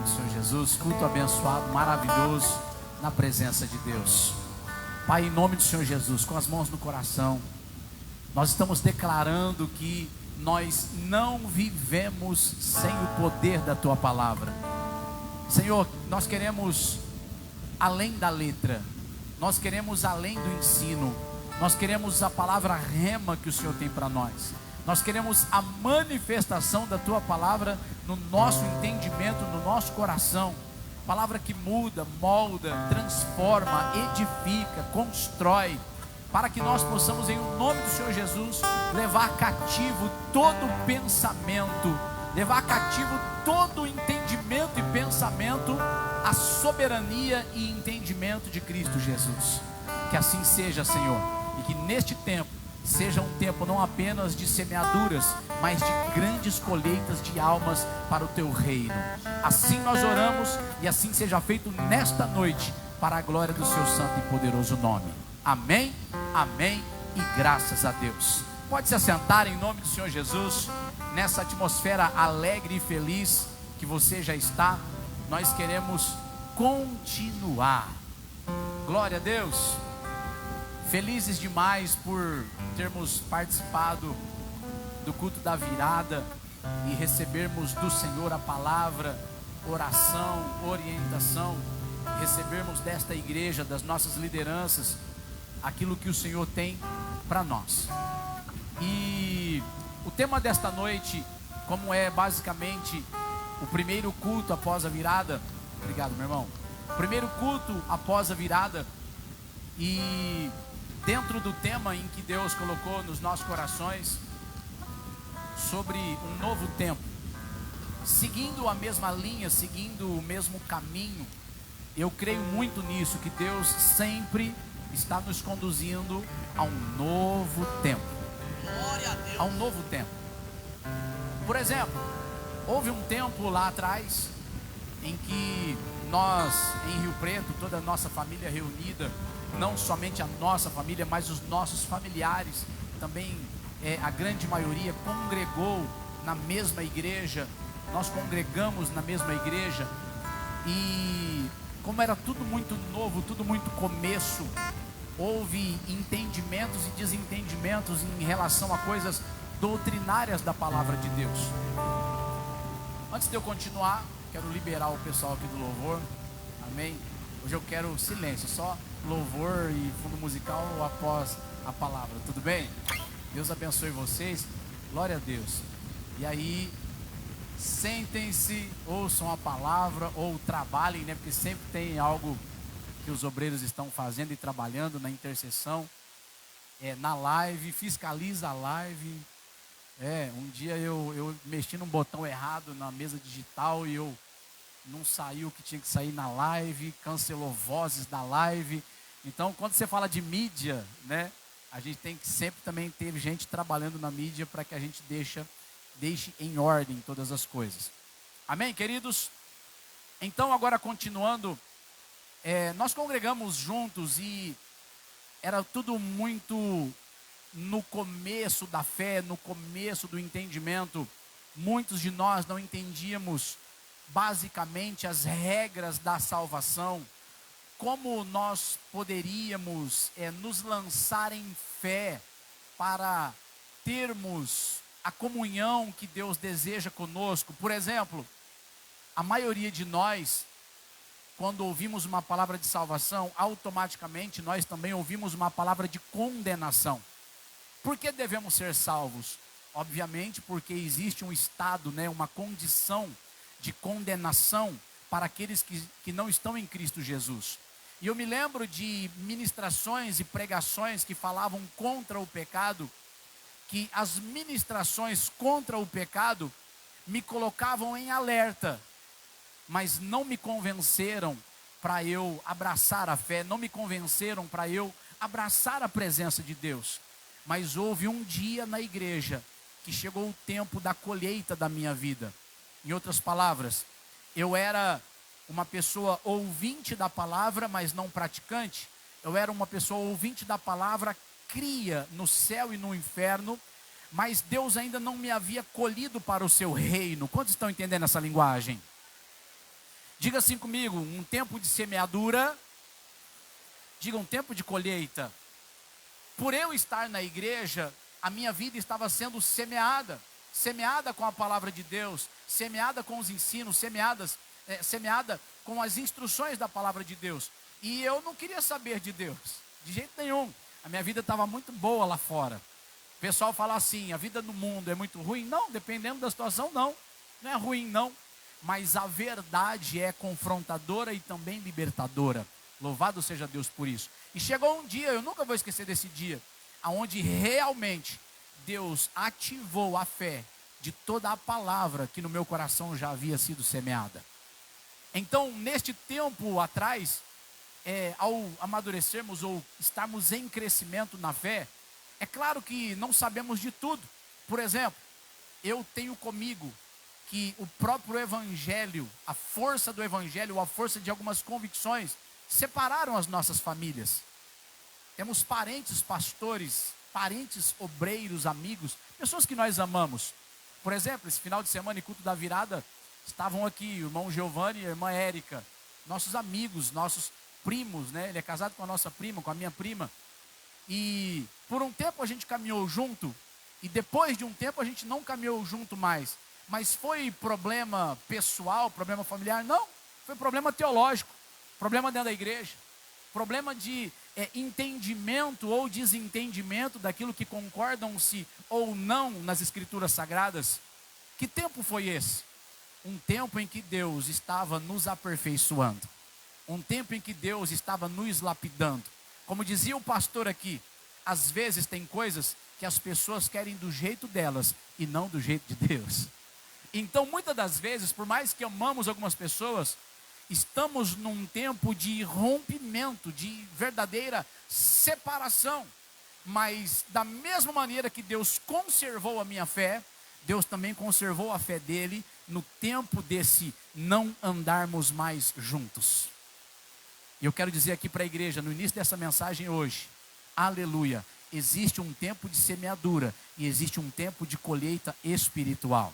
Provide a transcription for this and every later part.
do Senhor Jesus, culto abençoado, maravilhoso, na presença de Deus. Pai, em nome do Senhor Jesus, com as mãos no coração, nós estamos declarando que nós não vivemos sem o poder da Tua palavra. Senhor, nós queremos além da letra, nós queremos além do ensino, nós queremos a palavra rema que o Senhor tem para nós. Nós queremos a manifestação da Tua palavra no nosso entendimento, no nosso coração. Palavra que muda, molda, transforma, edifica, constrói, para que nós possamos, em nome do Senhor Jesus, levar cativo todo pensamento, levar cativo todo entendimento e pensamento à soberania e entendimento de Cristo Jesus. Que assim seja, Senhor, e que neste tempo seja um tempo não apenas de semeaduras, mas de grandes colheitas de almas para o Teu reino. Assim nós oramos, e assim seja feito nesta noite, para a glória do Seu santo e poderoso nome. Amém, amém e graças a Deus. Pode se assentar em nome do Senhor Jesus. Nessa atmosfera alegre e feliz que você já está, nós queremos continuar. Glória a Deus. Felizes demais por termos participado do culto da virada e recebermos do Senhor a palavra, oração, orientação, recebermos desta igreja, das nossas lideranças, aquilo que o Senhor tem para nós. E o tema desta noite, como é basicamente o primeiro culto após a virada, obrigado, meu irmão, primeiro culto após a virada, e dentro do tema em que Deus colocou nos nossos corações, sobre um novo tempo, seguindo a mesma linha, seguindo o mesmo caminho, eu creio muito nisso, que Deus sempre está nos conduzindo a um novo tempo. Glória a Deus. A um novo tempo. Por exemplo, houve um tempo lá atrás em que nós, em Rio Preto, toda a nossa família reunida, não somente a nossa família, mas os nossos familiares, também a grande maioria congregou na mesma igreja. Nós congregamos na mesma igreja, e como era tudo muito novo, tudo muito começo, houve entendimentos e desentendimentos em relação a coisas doutrinárias da palavra de Deus. Antes de eu continuar, quero liberar o pessoal aqui do louvor. Amém? Hoje eu quero silêncio, só louvor e fundo musical após a palavra, tudo bem? Deus abençoe vocês, glória a Deus. E aí, sentem-se, ouçam a palavra ou trabalhem, né? Porque sempre tem algo que os obreiros estão fazendo e trabalhando na intercessão, na live, fiscaliza a live. Um dia eu mexi num botão errado na mesa digital e eu não saiu o que tinha que sair na live, cancelou vozes da live. Então, quando você fala de mídia, né, a gente tem que sempre também ter gente trabalhando na mídia para que a gente deixe em ordem todas as coisas. Amém, queridos? Então, agora continuando, nós congregamos juntos e era tudo muito no começo da fé, no começo do entendimento. Muitos de nós não entendíamos basicamente as regras da salvação, como nós poderíamos nos lançar em fé para termos a comunhão que Deus deseja conosco. Por exemplo, a maioria de nós, quando ouvimos uma palavra de salvação, automaticamente nós também ouvimos uma palavra de condenação. Por que devemos ser salvos? Obviamente porque existe um estado, uma condição de condenação para aqueles que não estão em Cristo Jesus. E eu me lembro de ministrações e pregações que falavam contra o pecado, que as ministrações contra o pecado me colocavam em alerta, mas não me convenceram para eu abraçar a fé, não me convenceram para eu abraçar a presença de Deus. Mas houve um dia na igreja que chegou o tempo da colheita da minha vida. Em outras palavras, eu era uma pessoa ouvinte da palavra, mas não praticante. Eu era uma pessoa ouvinte da palavra, cria no céu e no inferno, mas Deus ainda não me havia colhido para o seu reino. Quantos estão entendendo essa linguagem? Diga assim comigo: um tempo de semeadura. Diga: um tempo de colheita. Por eu estar na igreja, a minha vida estava sendo semeada. Semeada com a palavra de Deus, semeada com os ensinos, semeada com as instruções da palavra de Deus. E eu não queria saber de Deus, de jeito nenhum. A minha vida estava muito boa lá fora. O pessoal fala assim: a vida no mundo é muito ruim. Não, dependendo da situação, não é ruim não. Mas a verdade é confrontadora e também libertadora. Louvado seja Deus por isso. E chegou um dia, eu nunca vou esquecer desse dia, onde realmente Deus ativou a fé de toda a palavra que no meu coração já havia sido semeada. Então, neste tempo atrás, ao amadurecermos ou estarmos em crescimento na fé, é claro que não sabemos de tudo. Por exemplo, eu tenho comigo que o próprio Evangelho, a força do Evangelho, a força de algumas convicções, separaram as nossas famílias. Temos parentes pastores, parentes obreiros, amigos, pessoas que nós amamos. Por exemplo, esse final de semana, em culto da virada, estavam aqui o irmão Giovanni e a irmã Érica, nossos amigos, nossos primos, né? Ele é casado com a nossa prima, com a minha prima. E por um tempo a gente caminhou junto, e depois de um tempo a gente não caminhou junto mais. Mas foi problema pessoal, problema familiar? Não, foi problema teológico, problema dentro da igreja, problema de entendimento ou desentendimento daquilo que concordam-se ou não nas escrituras sagradas. Que tempo foi esse? Um tempo em que Deus estava nos aperfeiçoando, um tempo em que Deus estava nos lapidando. Como dizia o pastor aqui, às vezes tem coisas que as pessoas querem do jeito delas e não do jeito de Deus. Então, muitas das vezes, por mais que amamos algumas pessoas, estamos num tempo de rompimento, de verdadeira separação. Mas da mesma maneira que Deus conservou a minha fé, Deus também conservou a fé dele no tempo desse não andarmos mais juntos. E eu quero dizer aqui para a igreja, no início dessa mensagem hoje, aleluia, existe um tempo de semeadura e existe um tempo de colheita espiritual.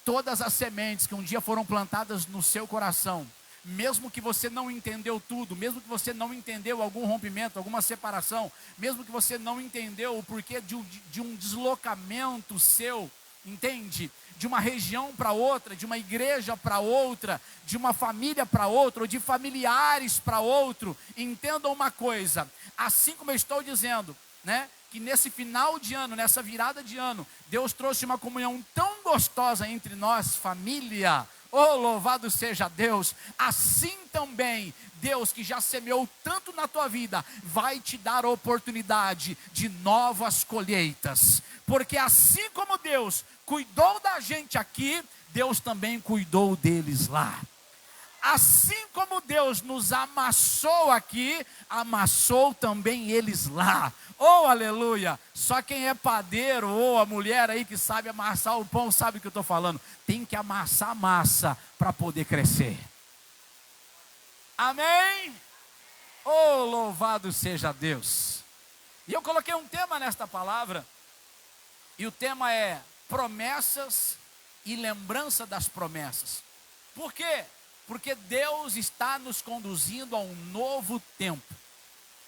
Todas as sementes que um dia foram plantadas no seu coração, mesmo que você não entendeu tudo, mesmo que você não entendeu algum rompimento, alguma separação, mesmo que você não entendeu o porquê de um deslocamento seu, entende? De uma região para outra, de uma igreja para outra, de uma família para outra, ou de familiares para outro, entendam uma coisa, assim como eu estou dizendo, né? Que nesse final de ano, nessa virada de ano, Deus trouxe uma comunhão tão gostosa entre nós, família. Oh, louvado seja Deus. Assim também, Deus que já semeou tanto na tua vida, vai te dar a oportunidade de novas colheitas. Porque assim como Deus cuidou da gente aqui, Deus também cuidou deles lá. Assim como Deus nos amassou aqui, amassou também eles lá. Oh, aleluia! Só quem é padeiro ou a mulher aí que sabe amassar o pão sabe o que eu estou falando. Tem que amassar a massa para poder crescer. Amém? Oh, louvado seja Deus! E eu coloquei um tema nesta palavra, e o tema é promessas e lembrança das promessas. Por quê? Porque Deus está nos conduzindo a um novo tempo.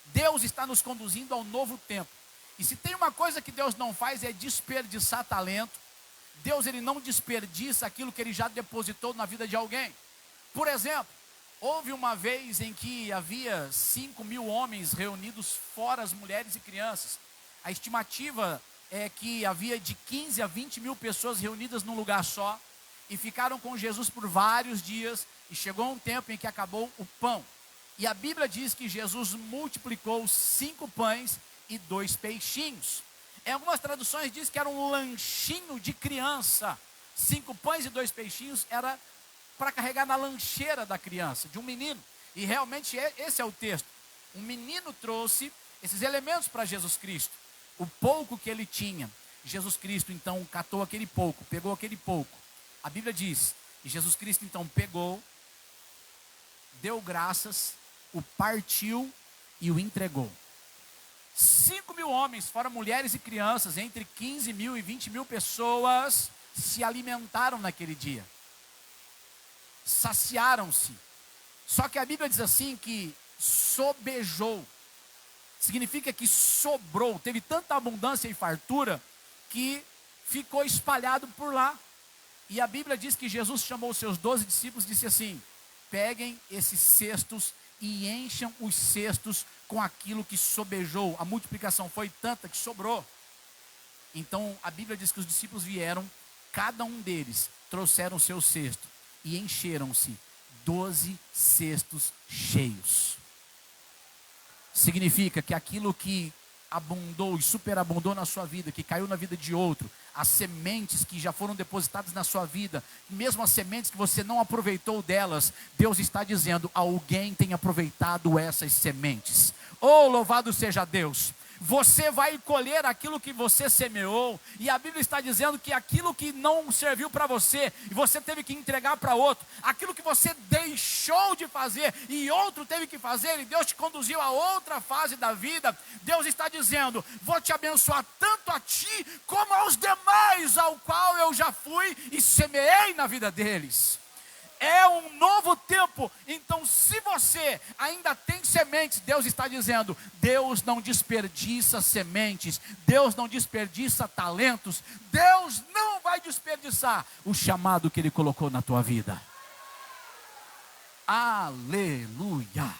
Deus está nos conduzindo a um novo tempo. E se tem uma coisa que Deus não faz é desperdiçar talento. Deus, ele não desperdiça aquilo que ele já depositou na vida de alguém. Por exemplo, houve uma vez em que havia 5.000 homens reunidos, fora as mulheres e crianças. A estimativa é que havia de 15 a 20 mil pessoas reunidas num lugar só. E ficaram com Jesus por vários dias. E chegou um tempo em que acabou o pão. E a Bíblia diz que Jesus multiplicou 5 pães e 2 peixinhos. Em algumas traduções diz que era um lanchinho de criança. 5 pães e 2 peixinhos era para carregar na lancheira da criança, de um menino. E realmente esse é o texto. Um menino trouxe esses elementos para Jesus Cristo. O pouco que ele tinha, Jesus Cristo então catou aquele pouco, pegou aquele pouco. A Bíblia diz, e Jesus Cristo então pegou, deu graças, o partiu e o entregou. 5.000 homens, fora mulheres e crianças, entre 15 mil e 20 mil pessoas, se alimentaram naquele dia. saciaram-se. Só que a Bíblia diz assim que sobejou. Significa que sobrou, teve tanta abundância e fartura que ficou espalhado por lá. E a Bíblia diz que Jesus chamou os seus 12 discípulos e disse assim: peguem esses cestos e encham os cestos com aquilo que sobejou. A multiplicação foi tanta que sobrou. Então a Bíblia diz que os discípulos vieram, cada um deles trouxeram o seu cesto e encheram-se 12 cestos cheios. Significa que aquilo que abundou e superabundou na sua vida, que caiu na vida de outro, as sementes que já foram depositadas na sua vida, mesmo as sementes que você não aproveitou delas, Deus está dizendo: alguém tem aproveitado essas sementes. Oh, louvado seja Deus! Você vai colher aquilo que você semeou, e a Bíblia está dizendo que aquilo que não serviu para você, e você teve que entregar para outro, aquilo que você deixou de fazer, e outro teve que fazer, e Deus te conduziu a outra fase da vida, Deus está dizendo: vou te abençoar tanto a ti, como aos demais, ao qual eu já fui e semeei na vida deles. É um novo tempo. Então, se você ainda tem sementes, Deus está dizendo: Deus não desperdiça sementes, Deus não desperdiça talentos, Deus não vai desperdiçar o chamado que Ele colocou na tua vida. Aleluia!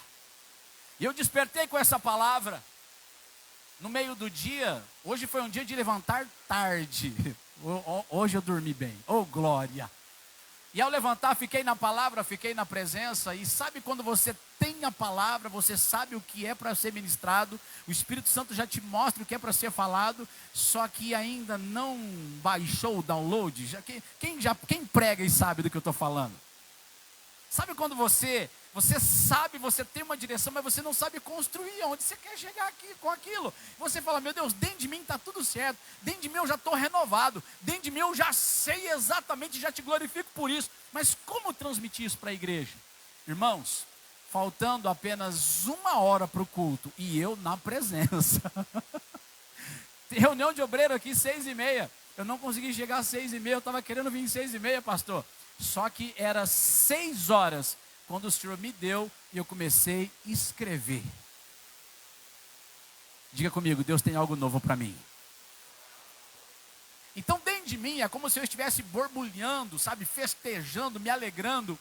E eu despertei com essa palavra no meio do dia. Hoje foi um dia de levantar tarde. Hoje eu dormi bem. Oh, glória! E ao levantar, fiquei na palavra, fiquei na presença. E sabe quando você tem a palavra, você sabe o que é para ser ministrado, o Espírito Santo já te mostra o que é para ser falado, só que ainda não baixou o download. Quem prega e sabe do que eu estou falando? Sabe quando você sabe, você tem uma direção, mas você não sabe construir onde você quer chegar aqui com aquilo. Você fala: meu Deus, dentro de mim está tudo certo, dentro de mim eu já estou renovado, dentro de mim eu já sei exatamente, já te glorifico por isso. Mas como transmitir isso para a igreja? Irmãos, faltando apenas 1 hora para o culto, e eu na presença. Tem reunião de obreiro aqui 6h30, eu não consegui chegar às 6h30, eu estava querendo vir 6h30, pastor. Só que era 6 horas, quando o Senhor me deu, e eu comecei a escrever. Diga comigo: Deus tem algo novo para mim. Então dentro de mim é como se eu estivesse borbulhando, sabe, festejando, me alegrando.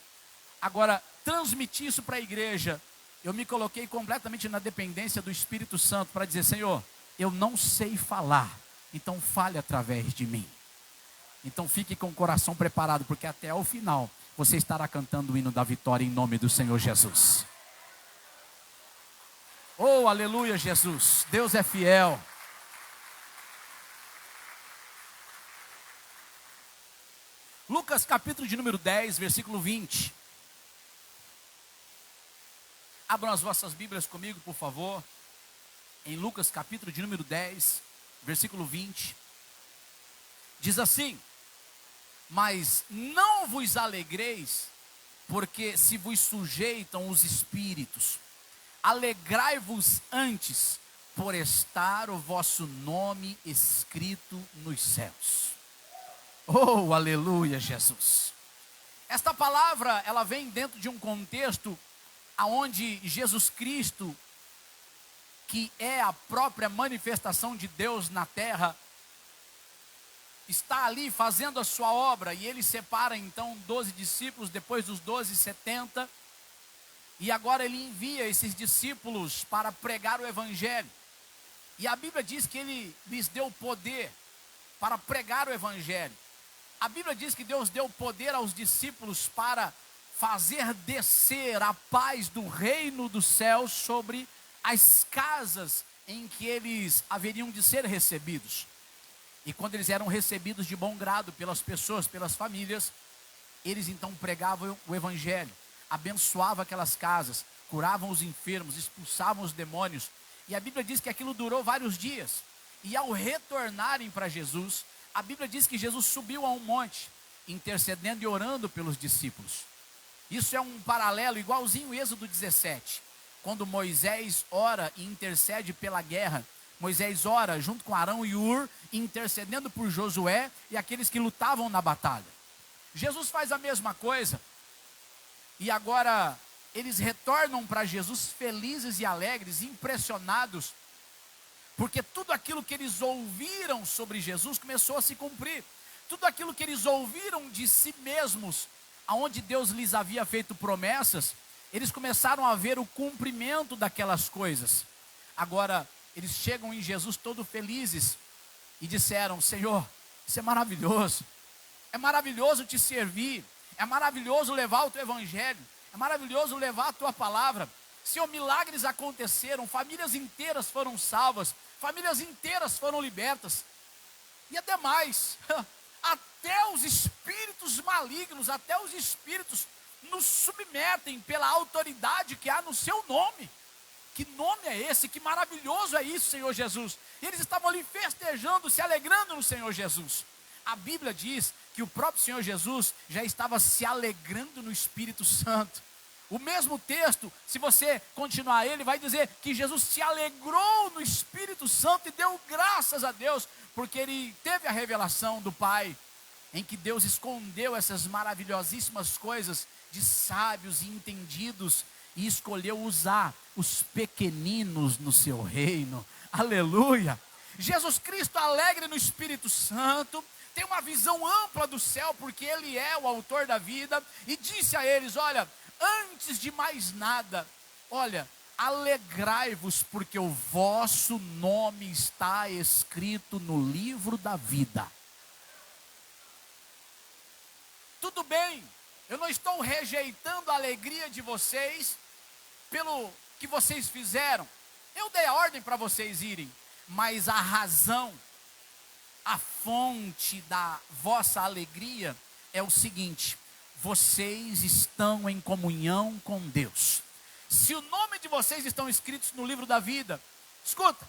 Agora, transmitir isso para a igreja, eu me coloquei completamente na dependência do Espírito Santo para dizer: Senhor, eu não sei falar, então fale através de mim. Então fique com o coração preparado, porque até o final você estará cantando o hino da vitória em nome do Senhor Jesus. Oh, aleluia, Jesus, Deus é fiel. Lucas capítulo de número 10, versículo 20. Abram as vossas Bíblias comigo, por favor. Em Lucas capítulo de número 10, versículo 20. Diz assim: mas não vos alegreis, porque se vos sujeitam os espíritos. Alegrai-vos antes, por estar o vosso nome escrito nos céus. Oh, aleluia, Jesus. Esta palavra, ela vem dentro de um contexto aonde Jesus Cristo, que é a própria manifestação de Deus na terra, está ali fazendo a sua obra, e ele separa então 12 discípulos, depois dos 12, 70, e agora ele envia esses discípulos para pregar o evangelho, e a Bíblia diz que ele lhes deu poder para pregar o evangelho. A Bíblia diz que Deus deu poder aos discípulos para fazer descer a paz do reino dos céus sobre as casas em que eles haveriam de ser recebidos. E quando eles eram recebidos de bom grado pelas pessoas, pelas famílias, eles então pregavam o evangelho, abençoavam aquelas casas, curavam os enfermos, expulsavam os demônios. E a Bíblia diz que aquilo durou vários dias. E ao retornarem para Jesus, a Bíblia diz que Jesus subiu a um monte, intercedendo e orando pelos discípulos. Isso é um paralelo igualzinho Êxodo 17, quando Moisés ora e intercede pela guerra. Moisés ora junto com Arão e Ur, intercedendo por Josué e aqueles que lutavam na batalha. Jesus faz a mesma coisa. E agora eles retornam para Jesus felizes e alegres, impressionados, porque tudo aquilo que eles ouviram sobre Jesus começou a se cumprir. Tudo aquilo que eles ouviram de si mesmos, aonde Deus lhes havia feito promessas, eles começaram a ver o cumprimento daquelas coisas. Agora, eles chegam em Jesus todos felizes e disseram: Senhor, isso é maravilhoso te servir, é maravilhoso levar o teu evangelho, é maravilhoso levar a tua palavra. Senhor, milagres aconteceram, famílias inteiras foram salvas, famílias inteiras foram libertas, e até mais, até os espíritos malignos, até os espíritos nos submetem pela autoridade que há no seu nome. Que nome é esse? Que maravilhoso é isso, Senhor Jesus. E eles estavam ali festejando, se alegrando no Senhor Jesus. A Bíblia diz que o próprio Senhor Jesus já estava se alegrando no Espírito Santo. O mesmo texto, se você continuar ele, vai dizer que Jesus se alegrou no Espírito Santo e deu graças a Deus, porque ele teve a revelação do Pai, em que Deus escondeu essas maravilhosíssimas coisas de sábios e entendidos, e escolheu usar os pequeninos no seu reino. Aleluia! Jesus Cristo, alegre no Espírito Santo, tem uma visão ampla do céu, porque Ele é o autor da vida, e disse a eles: olha, antes de mais nada, olha, alegrai-vos, porque o vosso nome está escrito no livro da vida. Tudo bem, eu não estou rejeitando a alegria de vocês pelo que vocês fizeram. Eu dei a ordem para vocês irem, mas a razão, a fonte da vossa alegria é o seguinte: vocês estão em comunhão com Deus. Se o nome de vocês estão escritos no livro da vida, escuta,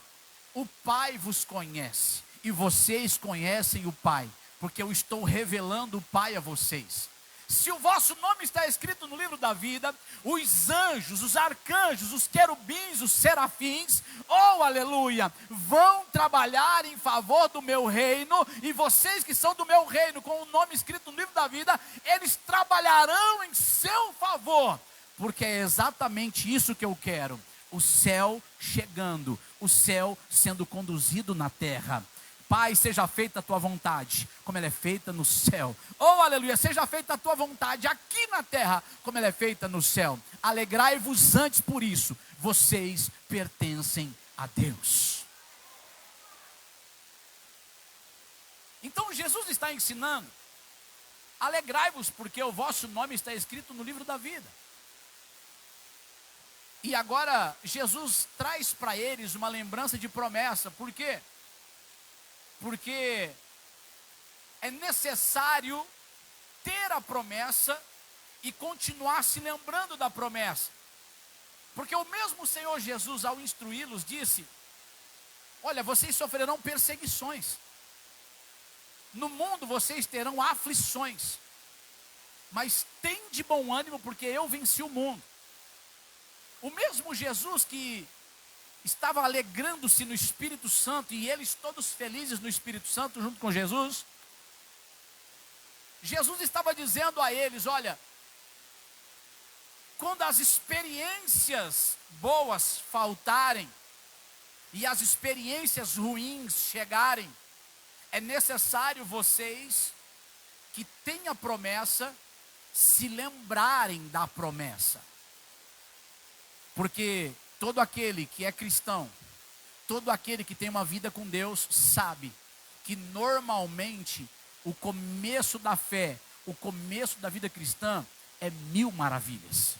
o Pai vos conhece e vocês conhecem o Pai, porque eu estou revelando o Pai a vocês. Se o vosso nome está escrito no livro da vida, os anjos, os arcanjos, os querubins, os serafins, oh aleluia, vão trabalhar em favor do meu reino, e vocês que são do meu reino, com o nome escrito no livro da vida, eles trabalharão em seu favor, porque é exatamente isso que eu quero: o céu chegando, o céu sendo conduzido na terra. Pai, seja feita a tua vontade, como ela é feita no céu. Oh, aleluia, seja feita a tua vontade aqui na terra, como ela é feita no céu. Alegrai-vos antes por isso, vocês pertencem a Deus. Então Jesus está ensinando: alegrai-vos, porque o vosso nome está escrito no livro da vida. E agora Jesus traz para eles uma lembrança de promessa. Por quê? Porque é necessário ter a promessa e continuar se lembrando da promessa. Porque o mesmo Senhor Jesus, ao instruí-los, disse: olha, vocês sofrerão perseguições, no mundo vocês terão aflições, mas tem de bom ânimo, porque eu venci o mundo. O mesmo Jesus que estava alegrando-se no Espírito Santo, e eles todos felizes no Espírito Santo junto com Jesus, Jesus estava dizendo a eles: olha, quando as experiências boas faltarem e as experiências ruins chegarem, é necessário vocês que têm a promessa se lembrarem da promessa. Porque todo aquele que é cristão, todo aquele que tem uma vida com Deus, sabe que normalmente o começo da fé, o começo da vida cristã é 1000 maravilhas.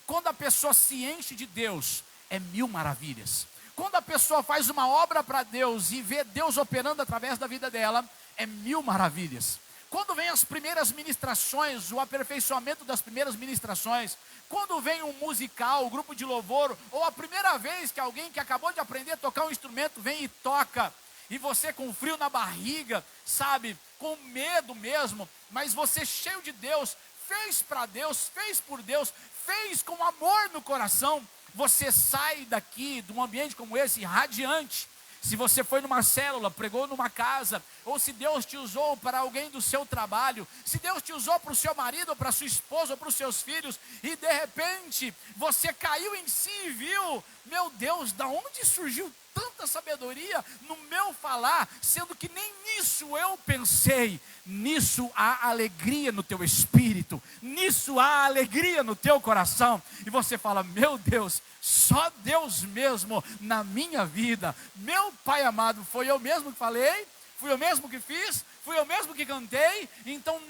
Quando a pessoa se enche de Deus, é 1000 maravilhas. Quando a pessoa faz uma obra para Deus e vê Deus operando através da vida dela, é 1000 maravilhas. Quando vem as primeiras ministrações, o aperfeiçoamento das primeiras ministrações, quando vem um musical, um grupo de louvor, ou a primeira vez que alguém que acabou de aprender a tocar um instrumento vem e toca, e você com frio na barriga, sabe, com medo mesmo, mas você cheio de Deus, fez para Deus, fez por Deus, fez com amor no coração, você sai daqui, de um ambiente como esse, radiante. Se você foi numa célula, pregou numa casa, ou se Deus te usou para alguém do seu trabalho, se Deus te usou para o seu marido, ou para a sua esposa, ou para os seus filhos, e de repente você caiu em si e viu, meu Deus, da onde surgiu tanta sabedoria no meu falar, sendo que nem nisso eu pensei. Nisso há alegria no teu espírito, nisso há alegria no teu coração, e você fala, meu Deus, só Deus mesmo na minha vida. Meu Pai amado, foi eu mesmo que falei, fui eu mesmo que fiz, fui eu mesmo que cantei. Então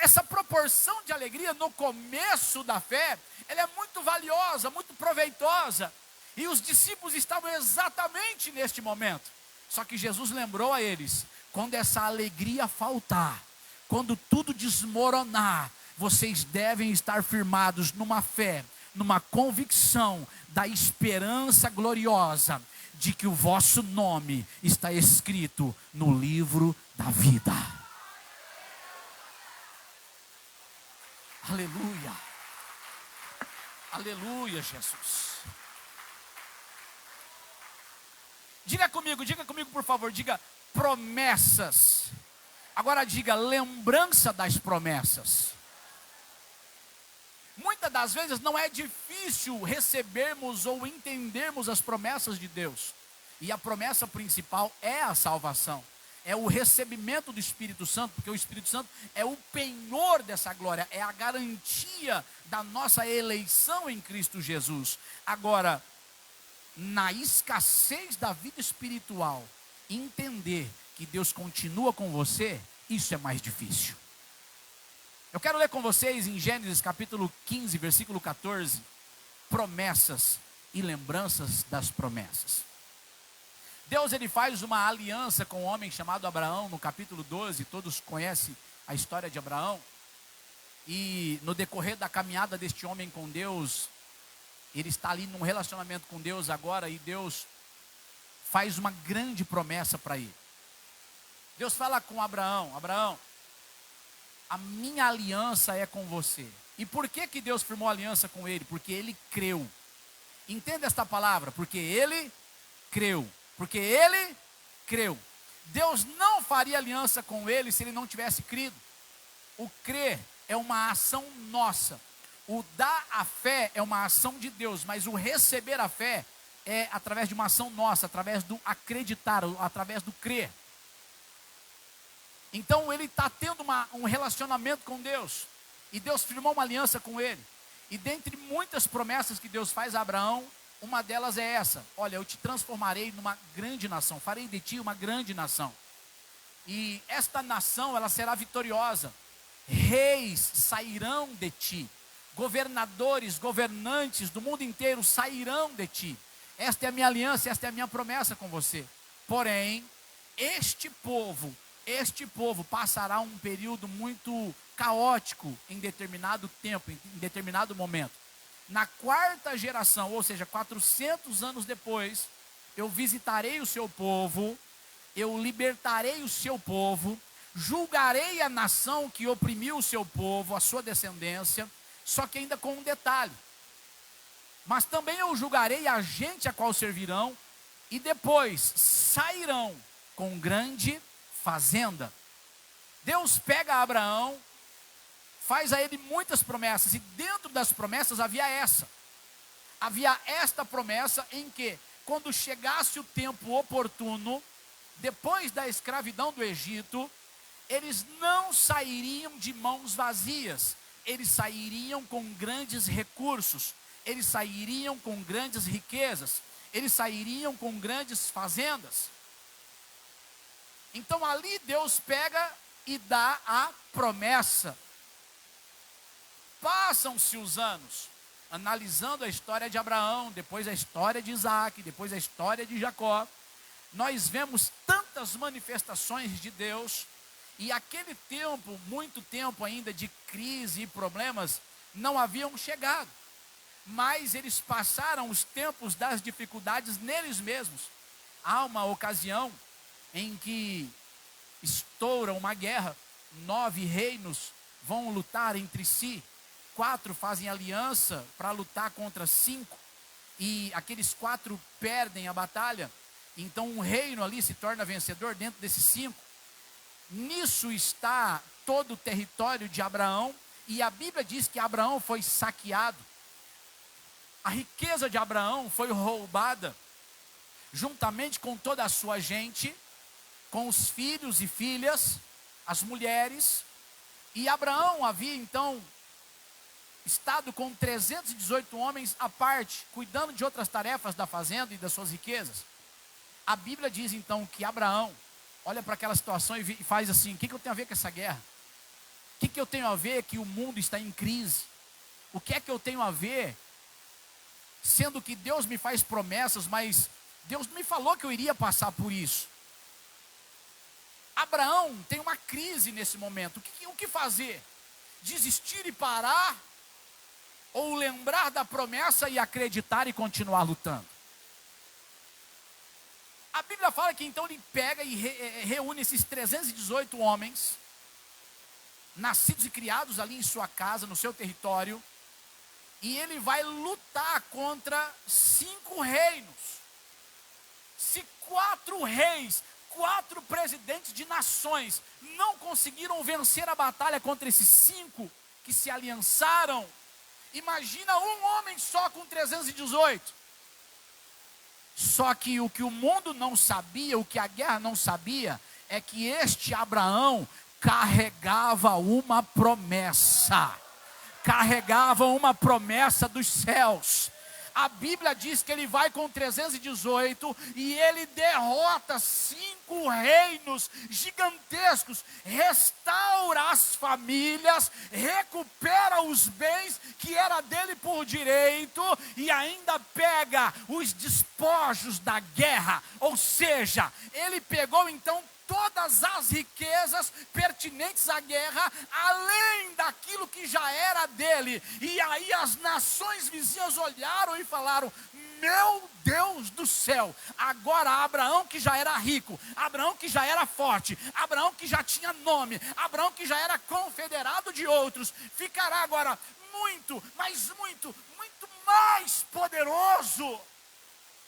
essa proporção de alegria no começo da fé, ela é muito valiosa, muito proveitosa. E os discípulos estavam exatamente neste momento. Só que Jesus lembrou a eles, quando essa alegria faltar, quando tudo desmoronar, vocês devem estar firmados numa fé, numa convicção da esperança gloriosa, de que o vosso nome está escrito no livro da vida. Aleluia, aleluia, Jesus. Diga comigo por favor, diga promessas. Agora diga lembrança das promessas. Muitas das vezes não é difícil recebermos ou entendermos as promessas de Deus. E a promessa principal é a salvação. É o recebimento do Espírito Santo, porque o Espírito Santo é o penhor dessa glória, é a garantia da nossa eleição em Cristo Jesus. Agora, na escassez da vida espiritual, entender que Deus continua com você, isso é mais difícil. Eu quero ler com vocês em Gênesis capítulo 15, versículo 14, promessas e lembranças das promessas. Deus ele faz uma aliança com um homem chamado Abraão, no capítulo 12, todos conhecem a história de Abraão. E no decorrer da caminhada deste homem com Deus, ele está ali num relacionamento com Deus agora, e Deus faz uma grande promessa para ele. Deus fala com Abraão, Abraão, a minha aliança é com você. E por que que Deus firmou aliança com ele? Porque ele creu. Entenda esta palavra, porque ele creu. Porque ele creu. Deus não faria aliança com ele se ele não tivesse crido. O crer é uma ação nossa. O dar a fé é uma ação de Deus, mas o receber a fé é através de uma ação nossa, através do acreditar, através do crer. Então ele está tendo um relacionamento com Deus, e Deus firmou uma aliança com ele. E dentre muitas promessas que Deus faz a Abraão, uma delas é essa: olha, eu te transformarei numa grande nação, farei de ti uma grande nação. E esta nação, ela será vitoriosa, reis sairão de ti, governadores, governantes do mundo inteiro sairão de ti. Esta é a minha aliança, esta é a minha promessa com você. Porém, este povo passará um período muito caótico em determinado tempo, em determinado momento. Na quarta geração, ou seja, 400 anos depois, eu visitarei o seu povo, eu libertarei o seu povo, julgarei a nação que oprimiu o seu povo, a sua descendência, só que ainda com um detalhe: mas também eu julgarei a gente a qual servirão, e depois sairão com grande fazenda. Deus pega Abraão, faz a ele muitas promessas, e dentro das promessas havia esta promessa em que, quando chegasse o tempo oportuno, depois da escravidão do Egito, eles não sairiam de mãos vazias, eles sairiam com grandes recursos, eles sairiam com grandes riquezas, eles sairiam com grandes fazendas. Então ali Deus pega e dá a promessa. Passam-se os anos, analisando a história de Abraão, depois a história de Isaac, depois a história de Jacó, nós vemos tantas manifestações de Deus, e aquele tempo, muito tempo ainda de crise e problemas, não haviam chegado, mas eles passaram os tempos das dificuldades neles mesmos. Há uma ocasião em que estoura uma guerra, 9 reinos vão lutar entre si, 4 fazem aliança para lutar contra 5, e aqueles 4 perdem a batalha, então um reino ali se torna vencedor dentro desses 5. Nisso está todo o território de Abraão, e a Bíblia diz que Abraão foi saqueado. A riqueza de Abraão foi roubada, juntamente com toda a sua gente, com os filhos e filhas, as mulheres. E Abraão havia então estado com 318 homens à parte, cuidando de outras tarefas da fazenda e das suas riquezas. A Bíblia diz então que Abraão olha para aquela situação e faz assim: o que eu tenho a ver com essa guerra? O que eu tenho a ver que o mundo está em crise? O que é que eu tenho a ver, sendo que Deus me faz promessas, mas Deus me falou que eu iria passar por isso? Abraão tem uma crise nesse momento. O que fazer? Desistir e parar? Ou lembrar da promessa e acreditar e continuar lutando? A Bíblia fala que então ele pega e reúne esses 318 homens, nascidos e criados ali em sua casa, no seu território, e ele vai lutar contra 5 reinos. Se 4 reis, 4 presidentes de nações não conseguiram vencer a batalha contra esses 5 que se aliançaram, imagina um homem só com 318. Só que o que o mundo não sabia, o que a guerra não sabia, é que este Abraão carregava uma promessa. Carregava uma promessa dos céus. A Bíblia diz que ele vai com 318 e ele derrota 5 reinos gigantescos, restaura as famílias, recupera os bens que era dele por direito e ainda pega os despojos da guerra. Ou seja, ele pegou então todas as riquezas pertinentes à guerra, além daquilo que já era dele. E aí as nações vizinhas olharam e falaram: meu Deus do céu, agora Abraão, que já era rico, Abraão que já era forte, Abraão que já tinha nome, Abraão que já era confederado de outros, ficará agora muito, mas muito mais poderoso.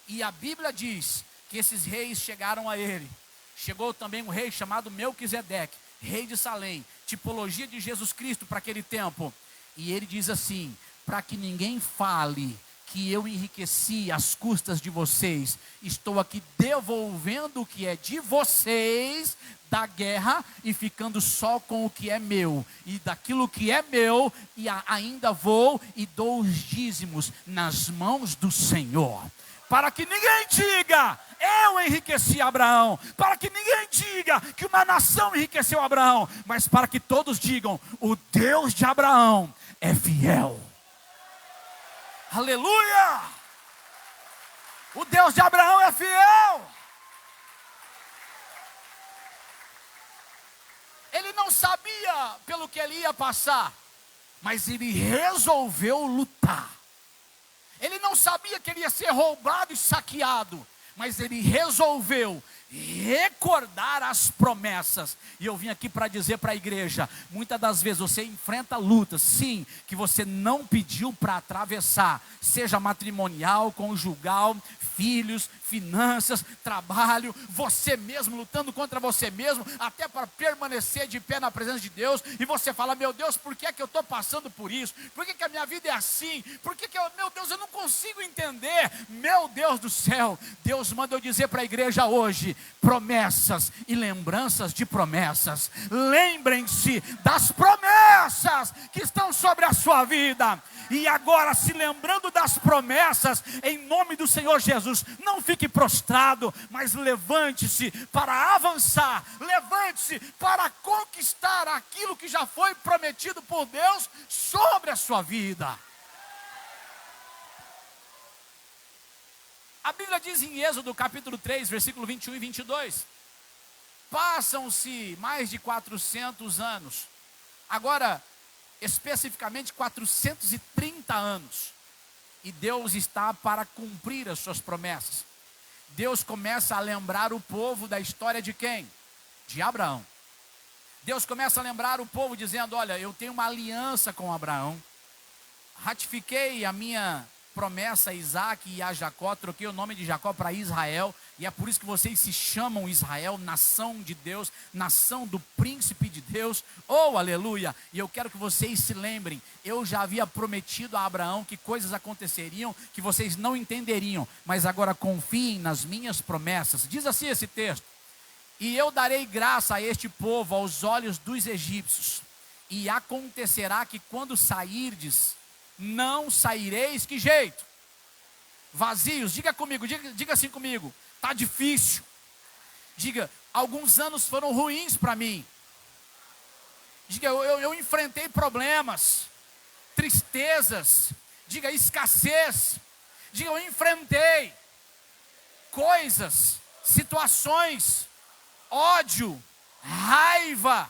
E a Bíblia diz que esses reis chegaram a ele. Chegou também um rei chamado Melquisedeque, rei de Salém, tipologia de Jesus Cristo para aquele tempo. E ele diz assim: para que ninguém fale que eu enriqueci às custas de vocês, estou aqui devolvendo o que é de vocês da guerra e ficando só com o que é meu. E daquilo que é meu, e ainda vou e dou os dízimos nas mãos do Senhor. Para que ninguém diga: eu enriqueci Abraão. Para que ninguém diga que uma nação enriqueceu Abraão. Mas para que todos digam: o Deus de Abraão é fiel. Aleluia! O Deus de Abraão é fiel. Ele não sabia pelo que ele ia passar, mas ele resolveu lutar. Ele não sabia que ele ia ser roubado e saqueado, mas ele resolveu recordar as promessas. E eu vim aqui para dizer para a igreja: muitas das vezes você enfrenta lutas, sim, que você não pediu para atravessar, seja matrimonial, conjugal, filhos, finanças, trabalho, você mesmo lutando contra você mesmo, até para permanecer de pé na presença de Deus. E você fala: meu Deus, por que é que eu estou passando por isso? Por que que a minha vida é assim? Por que que meu Deus, eu não consigo entender? Meu Deus do céu, Deus manda eu dizer para a igreja hoje: promessas e lembranças de promessas. Lembrem-se das promessas que estão sobre a sua vida. E agora, se lembrando das promessas, em nome do Senhor Jesus, não fique prostrado, mas levante-se para avançar, levante-se para conquistar aquilo que já foi prometido por Deus sobre a sua vida. A Bíblia diz em Êxodo capítulo 3, versículo 21 e 22, passam-se mais de 400 anos, agora especificamente 430 anos, e Deus está para cumprir as suas promessas. Deus começa a lembrar o povo da história de quem? De Abraão. Deus começa a lembrar o povo dizendo: olha, eu tenho uma aliança com Abraão, ratifiquei a minha promessa a Isaac e a Jacó, troquei o nome de Jacó para Israel, e é por isso que vocês se chamam Israel, nação de Deus, nação do príncipe de Deus, oh aleluia. E eu quero que vocês se lembrem, eu já havia prometido a Abraão que coisas aconteceriam que vocês não entenderiam, mas agora confiem nas minhas promessas. Diz assim esse texto: e eu darei graça a este povo aos olhos dos egípcios, e acontecerá que quando sairdes, não saireis, que jeito? Vazios. Diga comigo, diga assim comigo: está difícil. Diga, alguns anos foram ruins para mim. Diga, eu enfrentei problemas, tristezas. Diga, escassez. Diga, eu enfrentei coisas, situações, ódio, raiva.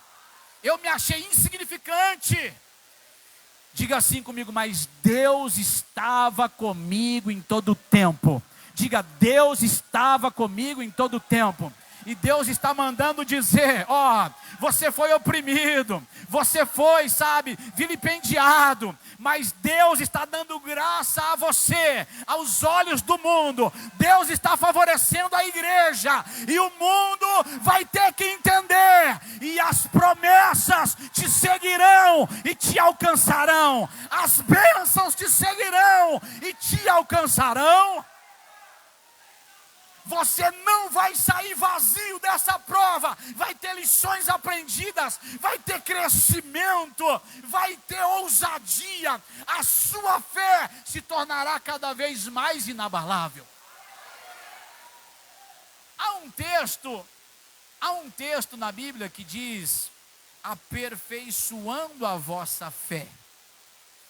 Eu me achei insignificante. Diga assim comigo: mas Deus estava comigo em todo o tempo. Diga, Deus estava comigo em todo o tempo. E Deus está mandando dizer: ó, você foi oprimido, você foi, sabe, vilipendiado, mas Deus está dando graça a você, aos olhos do mundo. Deus está favorecendo a igreja, e o mundo vai ter que entender, e as promessas te seguirão e te alcançarão, as bênçãos te seguirão e te alcançarão. Você não vai sair vazio dessa prova, vai ter lições aprendidas, vai ter crescimento, vai ter ousadia, a sua fé se tornará cada vez mais inabalável. Há um texto na Bíblia que diz: aperfeiçoando a vossa fé.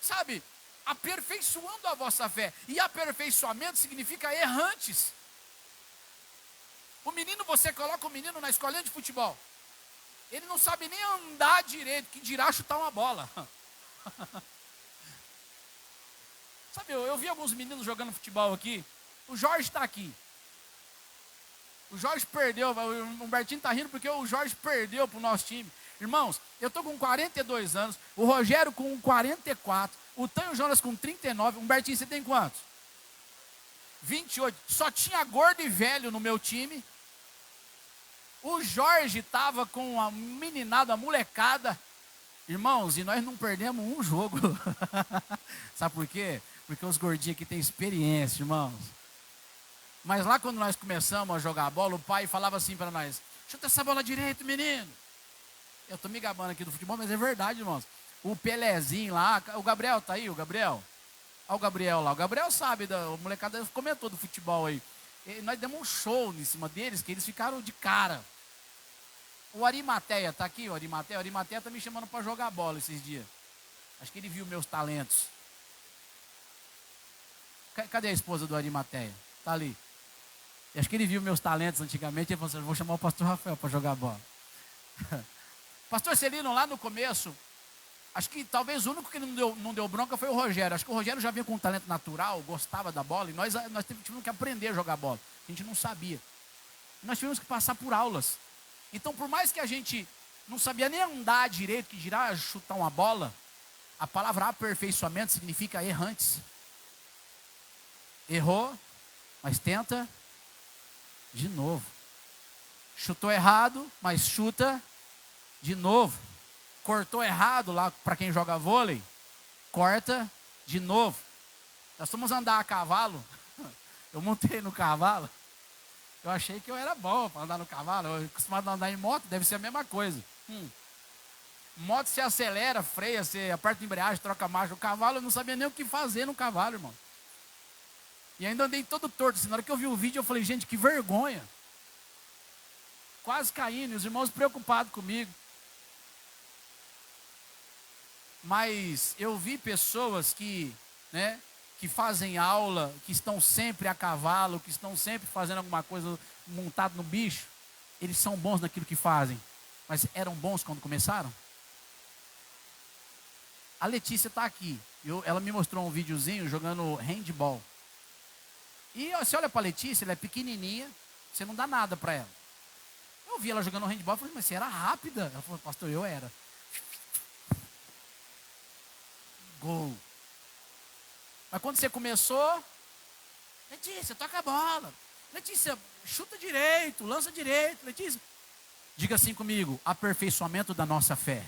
Sabe, aperfeiçoando a vossa fé, e aperfeiçoamento significa errantes. O menino, você coloca o menino na escolinha de futebol, ele não sabe nem andar direito, que dirá chutar uma bola. Sabe, eu vi alguns meninos jogando futebol aqui. O Jorge está aqui. O Jorge perdeu, o Humbertinho está rindo porque o Jorge perdeu para o nosso time. Irmãos, eu estou com 42 anos, o Rogério com 44, o Tanho Jonas com 39, Humbertinho, você tem quantos? 28, só tinha gordo e velho no meu time. O Jorge estava com a meninada, a molecada. Irmãos, e nós não perdemos um jogo. Sabe por quê? Porque os gordinhos aqui têm experiência, irmãos. Mas lá quando nós começamos a jogar bola, o pai falava assim para nós: chuta essa bola direito, menino. Eu estou me gabando aqui do futebol, mas é verdade, irmãos. O Pelezinho lá, o Gabriel está aí, o Gabriel? Olha o Gabriel lá, o Gabriel sabe, o molecada comentou do futebol aí. E nós demos um show em cima deles, que eles ficaram de cara. O Arimateia está aqui, o Arimateia está me chamando para jogar bola esses dias. Acho que ele viu meus talentos. Cadê a esposa do Arimateia? Está ali. Acho que ele viu meus talentos antigamente, ele falou assim: eu vou chamar o pastor Rafael para jogar bola. Pastor Celino, lá no começo, acho que talvez o único que não deu bronca foi o Rogério. Acho que o Rogério já vinha com um talento natural, gostava da bola, e nós tivemos que aprender a jogar bola. A gente não sabia. Nós tivemos que passar por aulas. Então, por mais que a gente não sabia nem andar direito, que dirá chutar uma bola, a palavra aperfeiçoamento significa errantes. Errou, mas tenta de novo. Chutou errado, mas chuta de novo. Cortou errado lá para quem joga vôlei, corta de novo. Nós fomos andar a cavalo. Eu montei no cavalo. Eu achei que eu era bom para andar no cavalo. Eu acostumado a andar em moto, deve ser a mesma coisa. Moto você acelera, freia, você aperta a embreagem, troca a marcha. O cavalo, eu não sabia nem o que fazer no cavalo, irmão. E ainda andei todo torto. Assim, na hora que eu vi o vídeo, eu falei: gente, que vergonha. Quase caindo, e os irmãos preocupados comigo. Mas eu vi pessoas que fazem aula, que estão sempre a cavalo, que estão sempre fazendo alguma coisa montado no bicho. Eles são bons naquilo que fazem, mas eram bons quando começaram? A Letícia está aqui. Ela me mostrou um videozinho jogando handball. E você olha para a Letícia, ela é pequenininha, você não dá nada para ela. Eu vi ela jogando handball, eu falei: mas você era rápida? Ela falou: pastor, eu era. Gol. Mas quando você começou, Letícia, toca a bola. Letícia, chuta direito, lança direito. Letícia, diga assim comigo: aperfeiçoamento da nossa fé.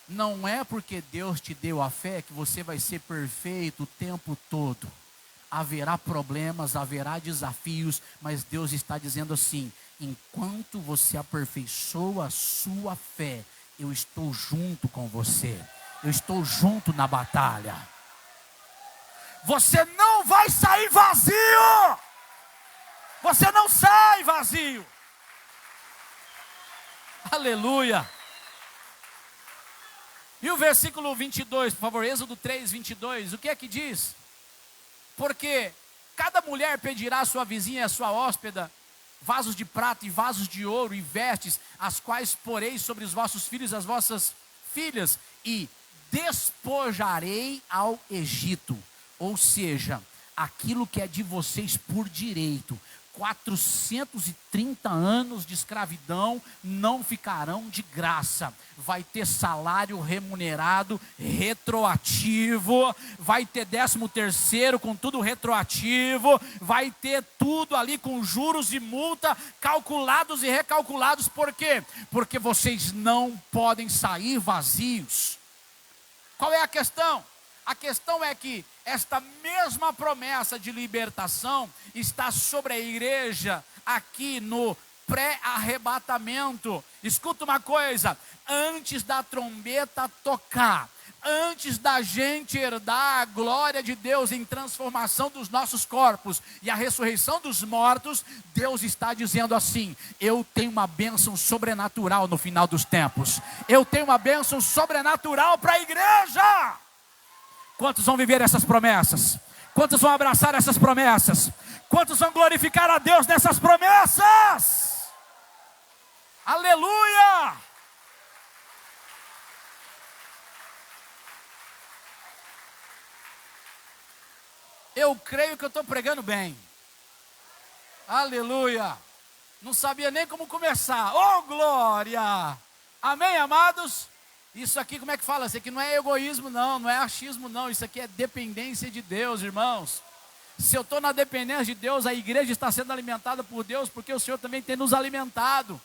Não é porque Deus te deu a fé que você vai ser perfeito o tempo todo. Haverá problemas, haverá desafios, mas Deus está dizendo assim: enquanto você aperfeiçoa a sua fé, eu estou junto com você. Eu estou junto na batalha. Você não vai sair vazio. Você não sai vazio. Aleluia. E o versículo 22, por favor, Êxodo 3, 22, o que é que diz? Porque cada mulher pedirá à sua vizinha e à sua hóspeda vasos de prata e vasos de ouro e vestes, as quais porei sobre os vossos filhos e as vossas filhas, e despojarei ao Egito. Ou seja, aquilo que é de vocês por direito. 430 anos de escravidão não ficarão de graça. Vai ter salário remunerado retroativo, vai ter 13º com tudo retroativo, vai ter tudo ali com juros e multa calculados e recalculados. Por quê? Porque vocês não podem sair vazios. Qual é a questão? A questão é que esta mesma promessa de libertação está sobre a igreja aqui no pré-arrebatamento. Escuta uma coisa: antes da trombeta tocar, antes da gente herdar a glória de Deus em transformação dos nossos corpos e a ressurreição dos mortos, Deus está dizendo assim: eu tenho uma bênção sobrenatural no final dos tempos. Eu tenho uma bênção sobrenatural para a igreja. Quantos vão viver essas promessas? Quantos vão abraçar essas promessas? Quantos vão glorificar a Deus nessas promessas? Aleluia! Eu creio que eu estou pregando bem. Aleluia! Não sabia nem como começar. Oh, glória! Amém, amados? Isso aqui, como é que fala? Isso aqui não é egoísmo não, não é achismo não. Isso aqui é dependência de Deus, irmãos. Se eu estou na dependência de Deus, a igreja está sendo alimentada por Deus, porque o Senhor também tem nos alimentado.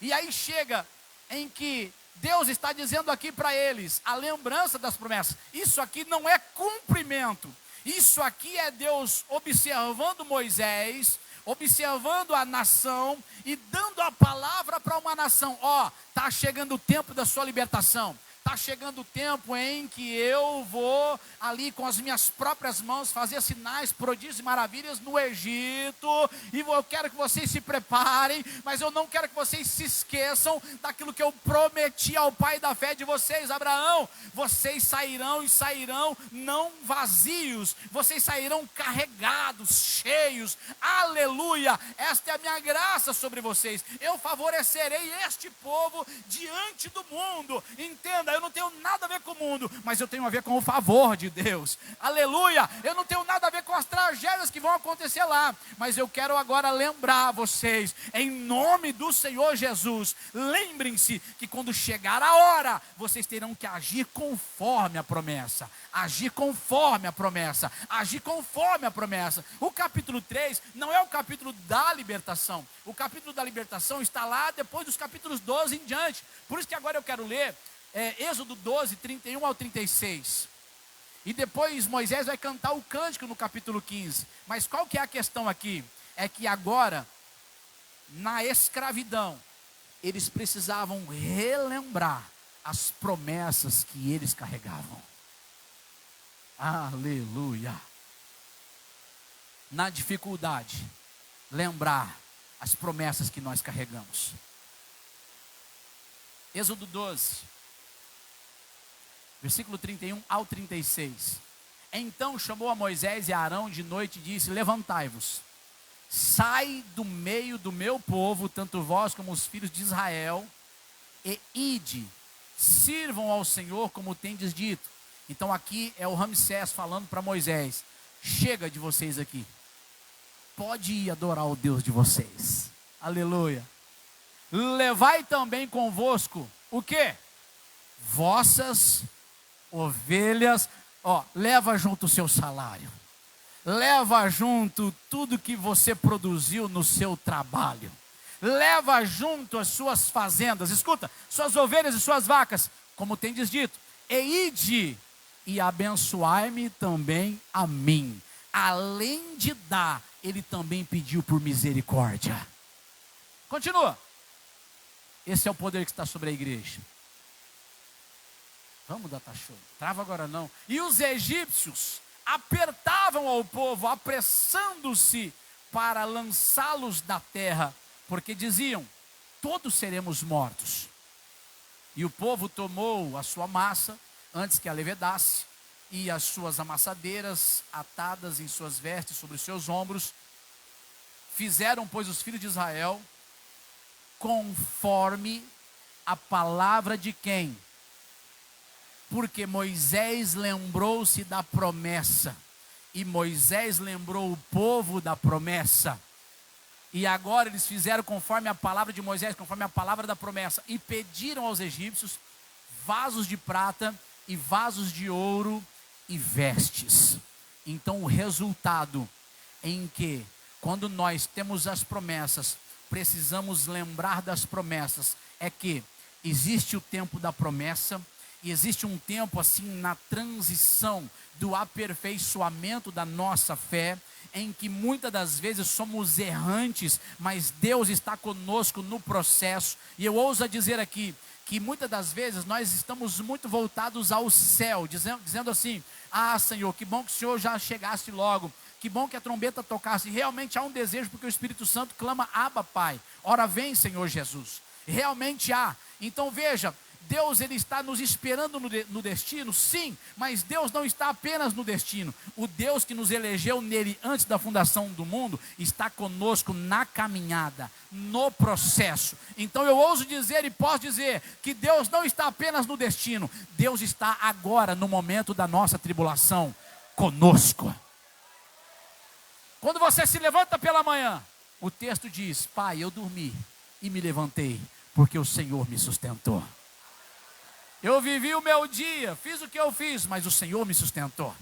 E aí chega em que Deus está dizendo aqui para eles, a lembrança das promessas. Isso aqui não é cumprimento. Isso aqui é Deus observando Moisés, observando a nação e dando a palavra para uma nação. Ó, está chegando o tempo da sua libertação. Está chegando o tempo em que eu vou ali com as minhas próprias mãos fazer sinais, prodígios e maravilhas no Egito. E eu quero que vocês se preparem, mas eu não quero que vocês se esqueçam daquilo que eu prometi ao pai da fé de vocês, Abraão. Vocês sairão e sairão não vazios, vocês sairão carregados, cheios. Aleluia! Esta é a minha graça sobre vocês. Eu favorecerei este povo diante do mundo. Entenda, eu não tenho nada a ver com o mundo, mas eu tenho a ver com o favor de Deus. Aleluia! Eu não tenho nada a ver com as tragédias que vão acontecer lá, mas eu quero agora lembrar vocês, em nome do Senhor Jesus, lembrem-se que quando chegar a hora, vocês terão que agir conforme a promessa. Agir conforme a promessa. Agir conforme a promessa. O capítulo 3 não é o capítulo da libertação. O capítulo da libertação está lá depois dos capítulos 12 em diante. Por isso que agora eu quero ler Êxodo 12, 31 ao 36. E depois Moisés vai cantar o cântico no capítulo 15. Mas qual que é a questão aqui? É que agora, na escravidão, eles precisavam relembrar as promessas que eles carregavam. Aleluia! Na dificuldade, lembrar as promessas que nós carregamos. Êxodo 12. Versículo 31 ao 36. Então chamou a Moisés e a Arão de noite e disse: levantai-vos, sai do meio do meu povo, tanto vós como os filhos de Israel, e ide, sirvam ao Senhor como tendes dito. Então aqui é o Ramsés falando para Moisés: chega de vocês aqui, pode ir adorar o Deus de vocês. Aleluia. Levai também convosco o quê? Vossas ovelhas Ó, leva junto o seu salário. Leva junto tudo que você produziu no seu trabalho. Leva junto as suas fazendas. Escuta, suas ovelhas e suas vacas, como tendes dito. E ide e abençoai-me também a mim. Além de dar, ele também pediu por misericórdia. Continua. Esse é o poder que está sobre a igreja. Vamos dar show. Trava agora não. E os egípcios apertavam ao povo, apressando-se para lançá-los da terra, porque diziam: todos seremos mortos. E o povo tomou a sua massa, antes que a levedasse, e as suas amassadeiras atadas em suas vestes sobre os seus ombros. Fizeram, pois, os filhos de Israel conforme a palavra de quem? Porque Moisés lembrou-se da promessa, e Moisés lembrou o povo da promessa. E agora eles fizeram conforme a palavra de Moisés, conforme a palavra da promessa, e pediram aos egípcios vasos de prata e vasos de ouro e vestes. Então o resultado em que, quando nós temos as promessas, precisamos lembrar das promessas, é que existe o tempo da promessa, e existe um tempo assim na transição do aperfeiçoamento da nossa fé, em que muitas das vezes somos errantes, mas Deus está conosco no processo. E eu ouso dizer aqui, que muitas das vezes nós estamos muito voltados ao céu, dizendo assim: ah, Senhor, que bom que o Senhor já chegasse logo, que bom que a trombeta tocasse. Realmente há um desejo, porque o Espírito Santo clama: Abba, Pai, ora vem, Senhor Jesus. Realmente há. Então veja, Deus, ele está nos esperando no destino, sim, mas Deus não está apenas no destino. O Deus que nos elegeu nele antes da fundação do mundo está conosco na caminhada, no processo. Então eu ouso dizer e posso dizer que Deus não está apenas no destino, Deus está agora no momento da nossa tribulação conosco. Quando você se levanta pela manhã, o texto diz: Pai, eu dormi e me levantei, porque o Senhor me sustentou. Eu vivi o meu dia, fiz o que eu fiz, mas o Senhor me sustentou.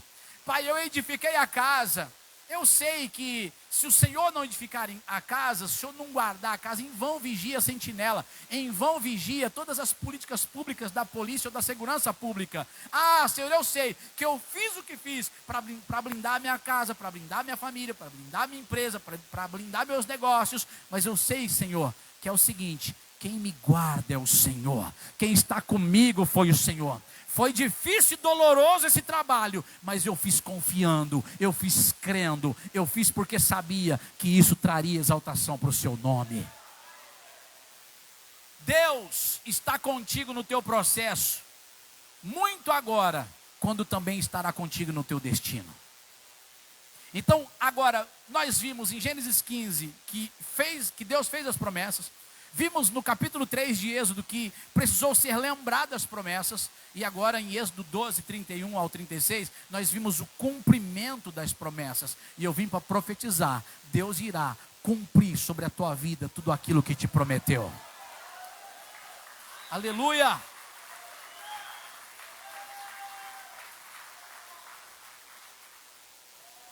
Pai, eu edifiquei a casa. Eu sei que se o Senhor não edificar a casa, se o Senhor não guardar a casa, em vão vigia a sentinela, em vão vigia todas as políticas públicas da polícia ou da segurança pública. Ah, Senhor, eu sei que eu fiz o que fiz para blindar a minha casa, para blindar a minha família, para blindar a minha empresa, para blindar meus negócios, mas eu sei, Senhor, que é o seguinte: quem me guarda é o Senhor, quem está comigo foi o Senhor. Foi difícil e doloroso esse trabalho, mas eu fiz confiando, eu fiz crendo, eu fiz porque sabia que isso traria exaltação para o seu nome. Deus está contigo no teu processo, muito agora, quando também estará contigo no teu destino. Então agora, nós vimos em Gênesis 15 que Deus fez as promessas. Vimos no capítulo 3 de Êxodo que precisou ser lembrado das promessas. E agora em Êxodo 12, 31 ao 36, nós vimos o cumprimento das promessas. E eu vim para profetizar: Deus irá cumprir sobre a tua vida tudo aquilo que te prometeu. Aleluia!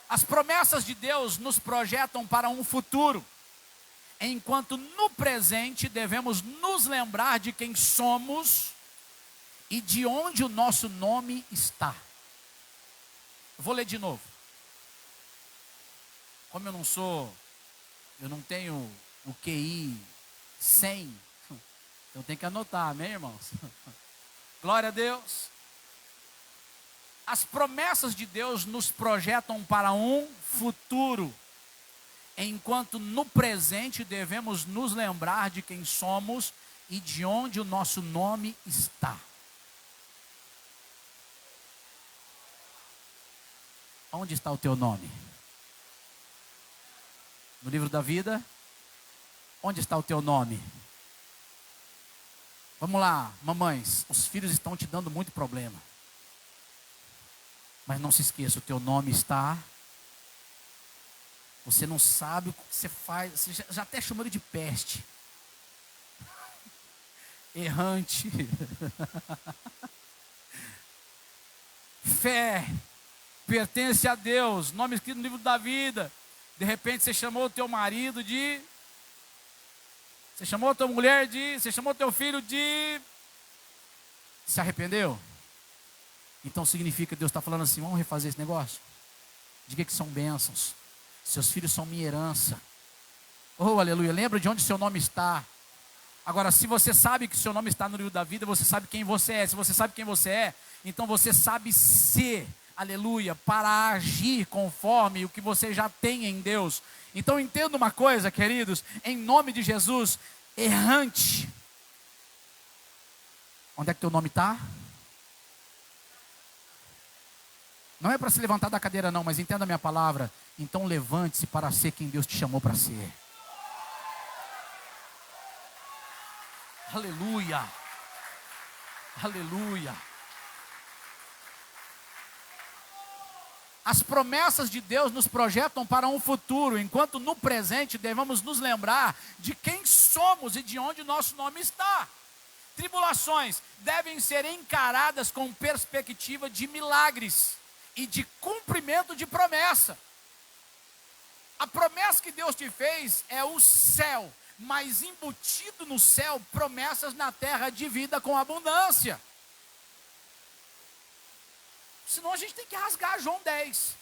As promessas de Deus nos projetam para um futuro, enquanto no presente devemos nos lembrar de quem somos e de onde o nosso nome está. Vou ler de novo. Como eu não tenho o QI 100, eu tenho que anotar, amém, irmãos? Glória a Deus. As promessas de Deus nos projetam para um futuro, enquanto no presente devemos nos lembrar de quem somos e de onde o nosso nome está. Onde está o teu nome? No livro da vida? Onde está o teu nome? Vamos lá, mamães, os filhos estão te dando muito problema. Mas não se esqueça, o teu nome está. Você não sabe o que você faz, você já até chamou ele de peste. Errante. fé pertence a Deus, nome escrito no livro da vida. De repente você chamou o teu marido de, você chamou a tua mulher de, você chamou o teu filho de, se arrependeu? Então significa que Deus está falando assim, vamos refazer esse negócio? Diga que são bênçãos, seus filhos são minha herança. Oh, aleluia, lembra de onde seu nome está. Agora, se você sabe que seu nome está no livro da vida, você sabe quem você é. Se você sabe quem você é, então você sabe ser, aleluia, para agir conforme o que você já tem em Deus. Então entenda uma coisa, queridos, em nome de Jesus, errante. Onde é que teu nome está? Não é para se levantar da cadeira não, mas entenda a minha palavra. Então levante-se para ser quem Deus te chamou para ser. Aleluia, aleluia. As promessas de Deus nos projetam para um futuro, enquanto no presente devemos nos lembrar de quem somos e de onde nosso nome está. Tribulações devem ser encaradas com perspectiva de milagres e de cumprimento de promessa. A promessa que Deus te fez é o céu, mas embutido no céu, promessas na terra de vida com abundância. Senão a gente tem que rasgar João 10.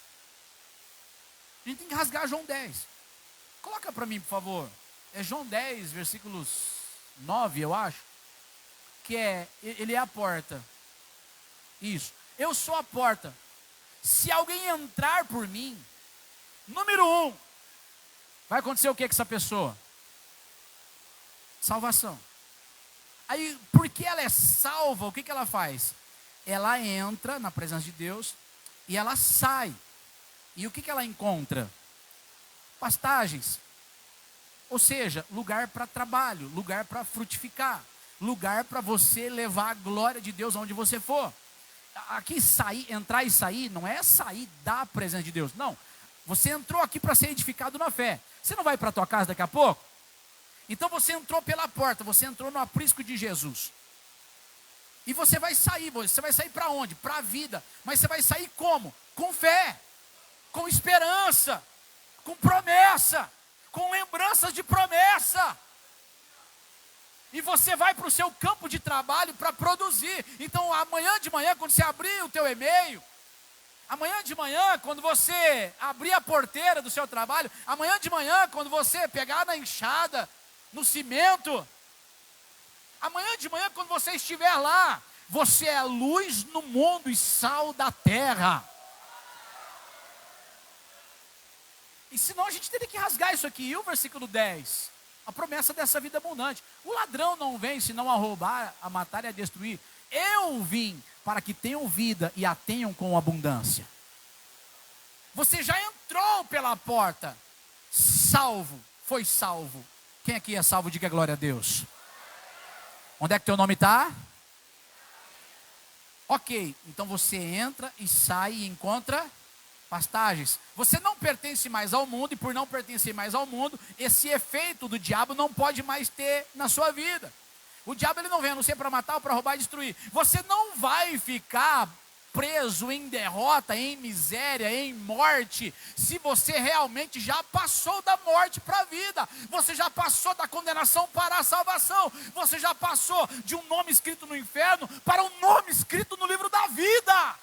A gente tem que rasgar João 10. Coloca para mim, por favor. É João 10, versículos 9, eu acho. Que é, ele é a porta. Isso. Eu sou a porta. Se alguém entrar por mim, número 1, vai acontecer o que com essa pessoa? Salvação. Aí, porque ela é salva, o que ela faz? Ela entra na presença de Deus e ela sai. E o que ela encontra? Pastagens. Ou seja, lugar para trabalho, lugar para frutificar, lugar para você levar a glória de Deus aonde você for. Aqui sair, entrar e sair, não é sair da presença de Deus, não. Você entrou aqui para ser edificado na fé. Você não vai para a tua casa daqui a pouco? Então você entrou pela porta, você entrou no aprisco de Jesus. E você vai sair para onde? Para a vida. Mas você vai sair como? Com fé, com esperança, com promessa, com lembranças de promessa. E você vai para o seu campo de trabalho para produzir. Então amanhã de manhã, quando você abrir o teu e-mail, amanhã de manhã, quando você abrir a porteira do seu trabalho, amanhã de manhã, quando você pegar na enxada, no cimento, amanhã de manhã, quando você estiver lá, você é luz no mundo e sal da terra. E senão a gente teria que rasgar isso aqui. E o versículo 10? A promessa dessa vida abundante. O ladrão não vem senão a roubar, a matar e a destruir. Eu vim para que tenham vida e a tenham com abundância. Você já entrou pela porta, salvo, foi salvo. Quem aqui é salvo, diga glória a Deus. Onde é que teu nome está? Ok, então você entra e sai e encontra pastagens. Você não pertence mais ao mundo, e por não pertencer mais ao mundo, esse efeito do diabo não pode mais ter na sua vida. O diabo ele não vem a não ser para matar, para roubar e destruir. Você não vai ficar preso em derrota, em miséria, em morte, se você realmente já passou da morte para a vida. Você já passou da condenação para a salvação. Você já passou de um nome escrito no inferno para um nome escrito no livro da vida.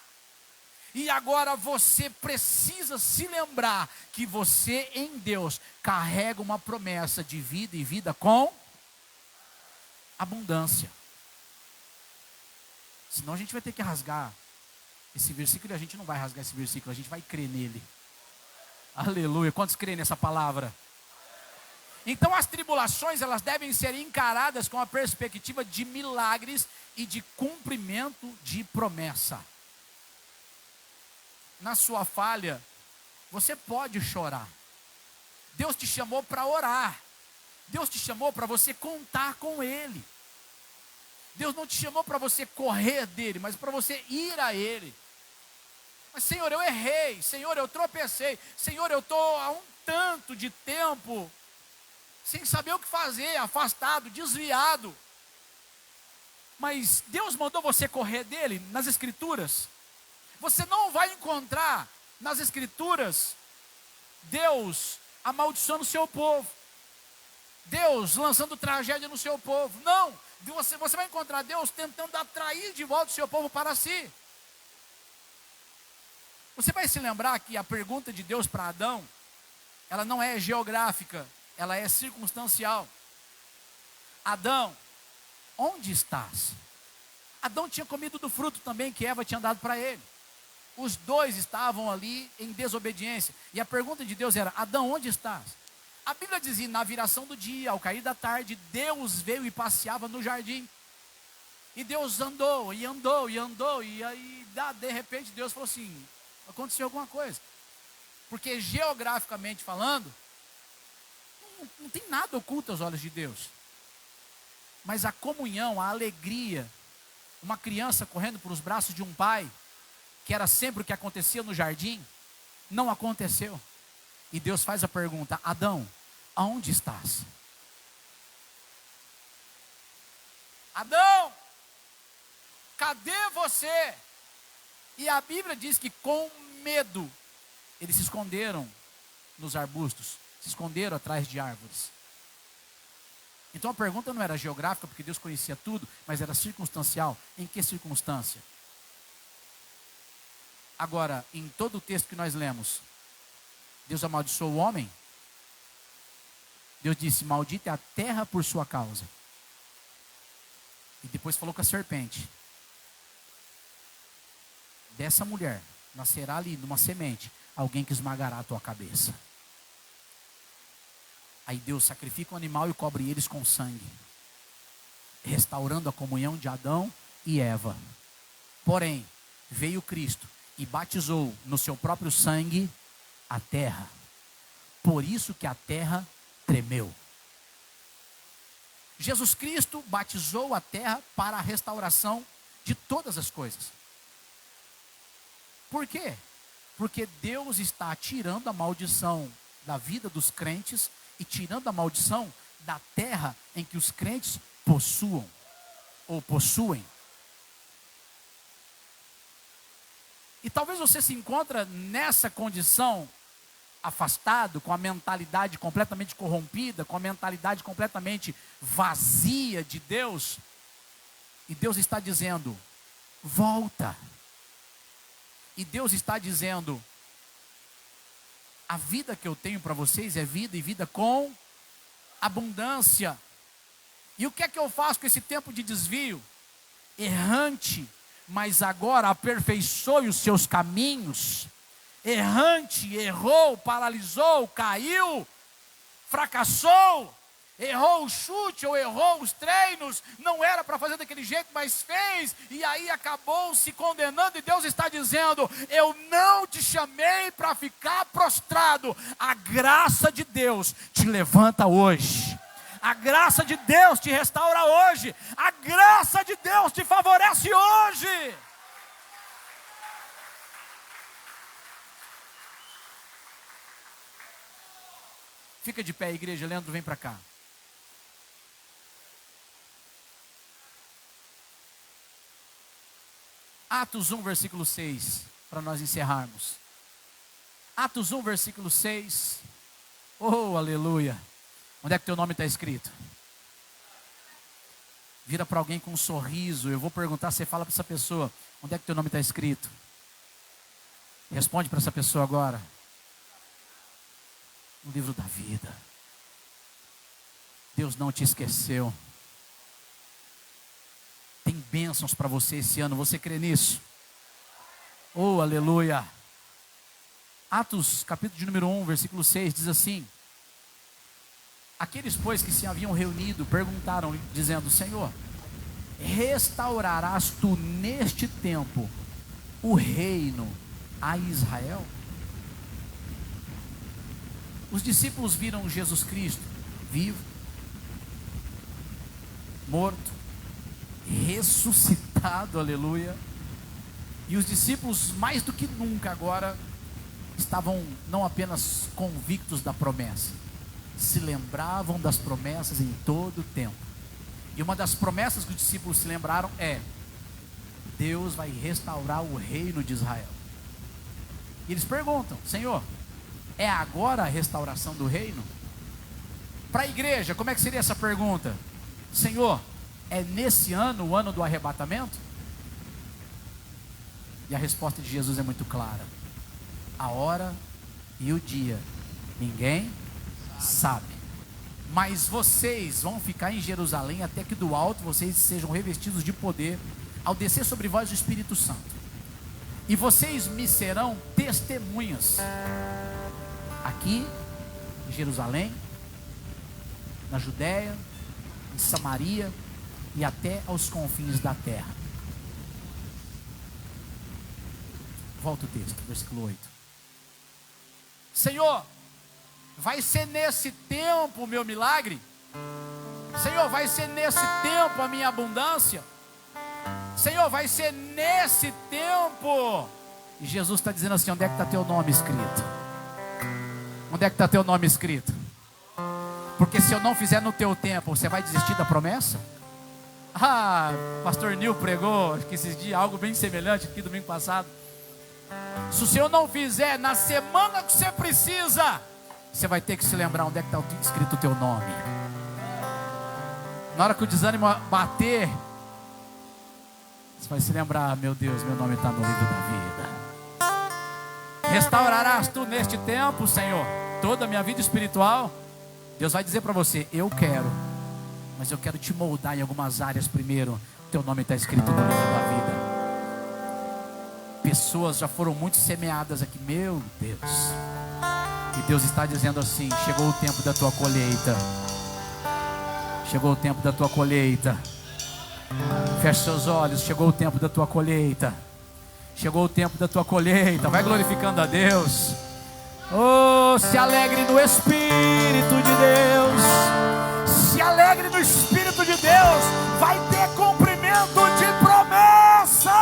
E agora você precisa se lembrar que você em Deus carrega uma promessa de vida e vida com abundância. Senão a gente vai ter que rasgar esse versículo, e a gente não vai rasgar esse versículo, a gente vai crer nele. Aleluia. Quantos creem nessa palavra? Então as tribulações, elas devem ser encaradas com a perspectiva de milagres e de cumprimento de promessa. Na sua falha, você pode chorar. Deus te chamou para orar. Deus te chamou para você contar com Ele. Deus não te chamou para você correr dele, mas para você ir a Ele. Mas Senhor, eu errei. Senhor, eu tropecei. Senhor, eu estou há um tanto de tempo sem saber o que fazer, afastado, desviado. Mas Deus mandou você correr dele nas Escrituras. Você não vai encontrar nas Escrituras Deus amaldiçoando o seu povo, Deus lançando tragédia no seu povo. Não, você vai encontrar Deus tentando atrair de volta o seu povo para si. Você vai se lembrar que a pergunta de Deus para Adão, ela não é geográfica, ela é circunstancial. Adão, onde estás? Adão tinha comido do fruto também que Eva tinha dado para ele. Os dois estavam ali em desobediência. E a pergunta de Deus era: Adão, onde estás? A Bíblia dizia: na viração do dia, ao cair da tarde, Deus veio e passeava no jardim. E Deus andou, e andou, e andou. E aí, de repente, Deus falou assim: aconteceu alguma coisa. Porque geograficamente falando, não tem nada oculto aos olhos de Deus. Mas a comunhão, a alegria, uma criança correndo para os braços de um pai, que era sempre o que acontecia no jardim, não aconteceu. E Deus faz a pergunta: Adão, aonde estás? Adão, cadê você? E a Bíblia diz que com medo, eles se esconderam nos arbustos, se esconderam atrás de árvores. Então a pergunta não era geográfica, porque Deus conhecia tudo, mas era circunstancial. Em que circunstância? Agora, em todo o texto que nós lemos, Deus amaldiçoou o homem. Deus disse: maldita é a terra por sua causa. E depois falou com a serpente: dessa mulher nascerá ali numa semente alguém que esmagará a tua cabeça. Aí Deus sacrifica um animal e cobre eles com sangue, restaurando a comunhão de Adão e Eva. Porém, veio Cristo e batizou no seu próprio sangue a terra. Por isso que a terra tremeu. Jesus Cristo batizou a terra para a restauração de todas as coisas. Por quê? Porque Deus está tirando a maldição da vida dos crentes e tirando a maldição da terra em que os crentes possuem. E talvez você se encontre nessa condição, afastado, com a mentalidade completamente corrompida, com a mentalidade completamente vazia de Deus. E Deus está dizendo: volta. E Deus está dizendo: a vida que eu tenho para vocês é vida, e vida com abundância. E o que é que eu faço com esse tempo de desvio? Errante, mas agora aperfeiçoe os seus caminhos. Errante, errou, paralisou, caiu, fracassou, errou o chute ou errou os treinos, não era para fazer daquele jeito, mas fez, e aí acabou se condenando. E Deus está dizendo: eu não te chamei para ficar prostrado. A graça de Deus te levanta hoje. A graça de Deus te restaura hoje. A graça de Deus te favorece hoje. Fica de pé, igreja. Leandro, vem para cá. Atos 1, versículo 6, para nós encerrarmos. Atos 1, versículo 6. Oh, aleluia. Onde é que teu nome está escrito? Vira para alguém com um sorriso. Eu vou perguntar, você fala para essa pessoa: onde é que teu nome está escrito? Responde para essa pessoa agora. No livro da vida. Deus não te esqueceu. Tem bênçãos para você esse ano. Você crê nisso? Oh, aleluia. Atos, capítulo de número 1, versículo 6, diz assim: aqueles, pois, que se haviam reunido, perguntaram, dizendo: Senhor, restaurarás tu neste tempo o reino a Israel? Os discípulos viram Jesus Cristo vivo, morto, ressuscitado, aleluia. E os discípulos, mais do que nunca agora, estavam não apenas convictos da promessa, se lembravam das promessas em todo o tempo. E uma das promessas que os discípulos se lembraram é: Deus vai restaurar o reino de Israel. E eles perguntam: Senhor, é agora a restauração do reino? Para a igreja, como é que seria essa pergunta? Senhor, é nesse ano, o ano do arrebatamento? E a resposta de Jesus é muito clara: a hora e o dia ninguém sabe, mas vocês vão ficar em Jerusalém até que do alto vocês sejam revestidos de poder, ao descer sobre vós o Espírito Santo, e vocês me serão testemunhas aqui em Jerusalém, na Judéia, em Samaria e até aos confins da terra. Volta o texto, versículo 8. Senhor, vai ser nesse tempo o meu milagre? Senhor, vai ser nesse tempo a minha abundância? Senhor, vai ser nesse tempo? E Jesus está dizendo assim: onde é que está teu nome escrito? Onde é que está teu nome escrito? Porque se eu não fizer no teu tempo, você vai desistir da promessa? Pastor Nil pregou, acho que esses dias, algo bem semelhante aqui domingo passado. Se o Senhor não fizer na semana que você precisa, você vai ter que se lembrar onde é que está escrito o teu nome. Na hora que o desânimo bater, você vai se lembrar: meu Deus, meu nome está no livro da vida. Restaurarás tu neste tempo, Senhor, toda a minha vida espiritual? Deus vai dizer para você: eu quero, mas eu quero te moldar em algumas áreas primeiro. Teu nome está escrito no livro da vida. Pessoas já foram muito semeadas aqui, meu Deus. E Deus está dizendo assim: chegou o tempo da tua colheita. Chegou o tempo da tua colheita. Feche seus olhos, chegou o tempo da tua colheita. Chegou o tempo da tua colheita. Vai glorificando a Deus. Oh, se alegre no Espírito de Deus. Se alegre no Espírito de Deus. Vai ter cumprimento de promessas.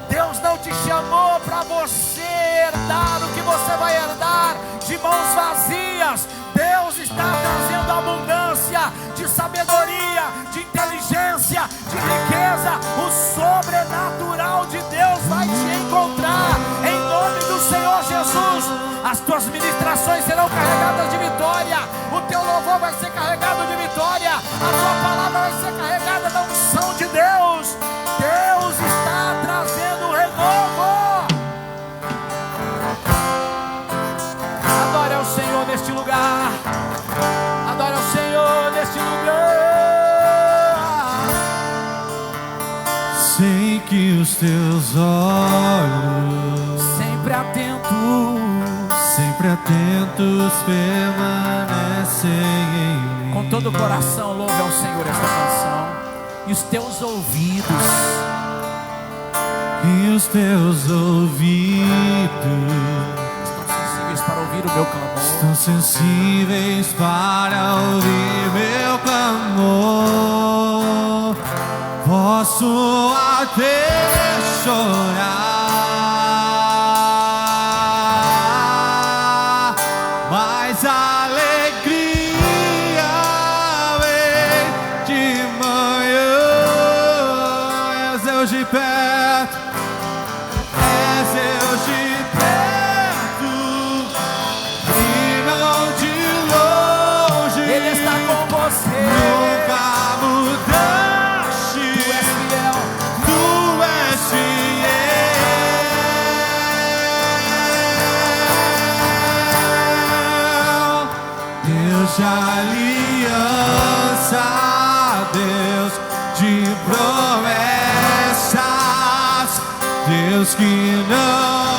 Deus não te chamou para você herdar o que você vai herdar de mãos vazias. Deus está trazendo abundância de sabedoria, de inteligência, de riqueza. O sobrenatural de Deus vai te encontrar em nome do Senhor Jesus. As tuas ministrações serão carregadas de vitória. O teu louvor vai ser carregado de vitória. A tua palavra vai ser carregada da unção de Deus. Deus está trazendo renovo. Adore ao Senhor neste lugar. Adore ao Senhor neste lugar. Sei que os teus olhos, sempre atentos permanecem em mim. Com todo o coração louve ao Senhor esta canção. E os teus ouvidos, para ouvir o meu clamor. Estão sensíveis para ouvir meu clamor. Posso até chorar, mas a alegria vem de manhã. És Deus de perto, és Deus de perto. Ele está com você. Nunca mudaste. Tu és fiel. Tu és fiel. Deus de aliança, Deus de promessas, Deus que não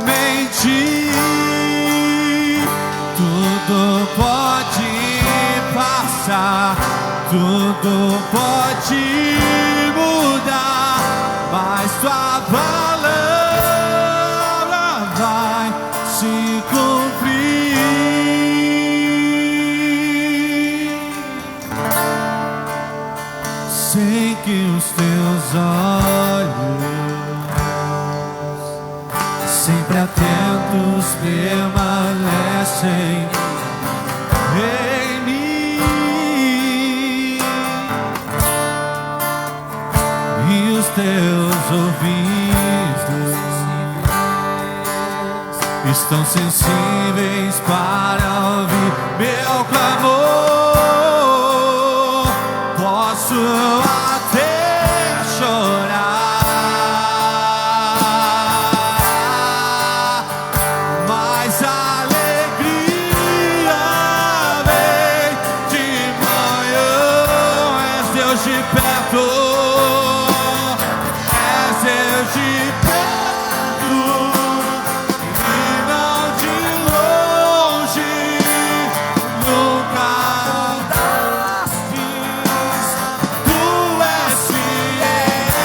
mente. Tudo pode passar, tudo pode mudar, mas tua palavra vai se cumprir. Sei que os teus olhos, sempre atentos, permanecem em mim. os teus ouvidos estão sensíveis para ouvir meu clamor. Posso até chorar, mas a alegria vem de manhã. És Deus de perto, és Deus de perto, e não de longe. Nunca andaste, tu és fiel.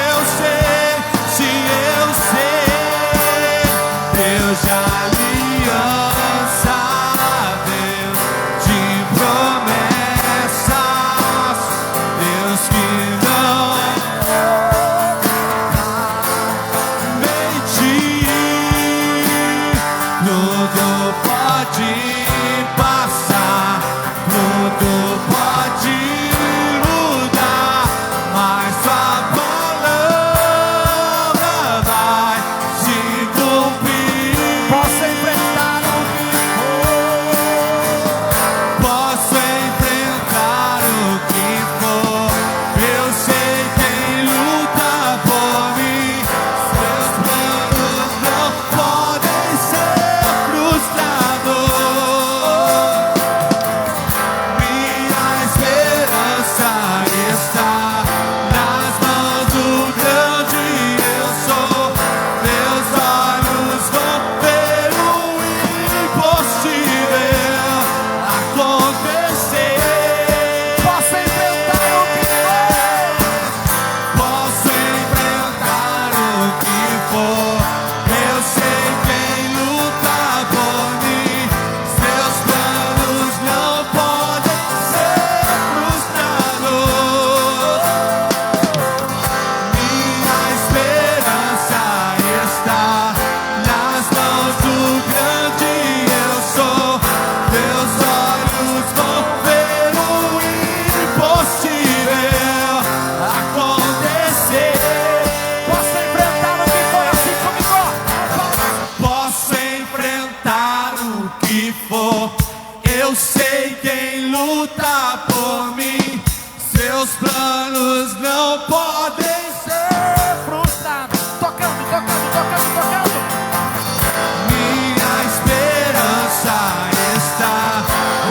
Eu sei, sim, eu sei, Deus de aliança, Deus de promessas, Deus que não mentir. Tudo pode passar, tudo pode mudar, mas tua palavra vai se cumprir. Posso enfrentar o que Posso enfrentar o que for, eu sei quem luta por mim. Seus planos não podem ser frustrados. Minha esperança está nas mãos do grande eu sou. Meus olhos vão ver o impossível acontecer. posso enfrentar o que Posso enfrentar o que for, eu sei quem luta por mim. Seus planos não podem ser frustrados. Minha esperança está nas mãos do grande eu sou. Meus olhos vão ver o impossível acontecer. posso enfrentar o que for assim comigo. Posso enfrentar o que for, eu sei quem luta por mim. Seus planos não podem ser. Frustrado, tocando, tocando, tocando, tocando. Minha esperança está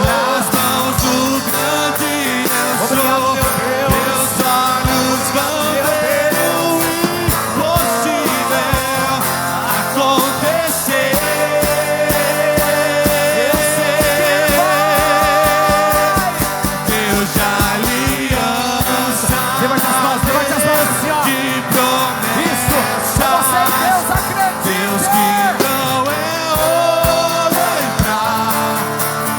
nas mãos do grande eu sou. Meus olhos vão ver o impossível acontecer. Eu sei, Deus de aliança, Levante as mãos assim, ó. de Isso, promessa. você, Deus, acredita. Deus que não é homem pra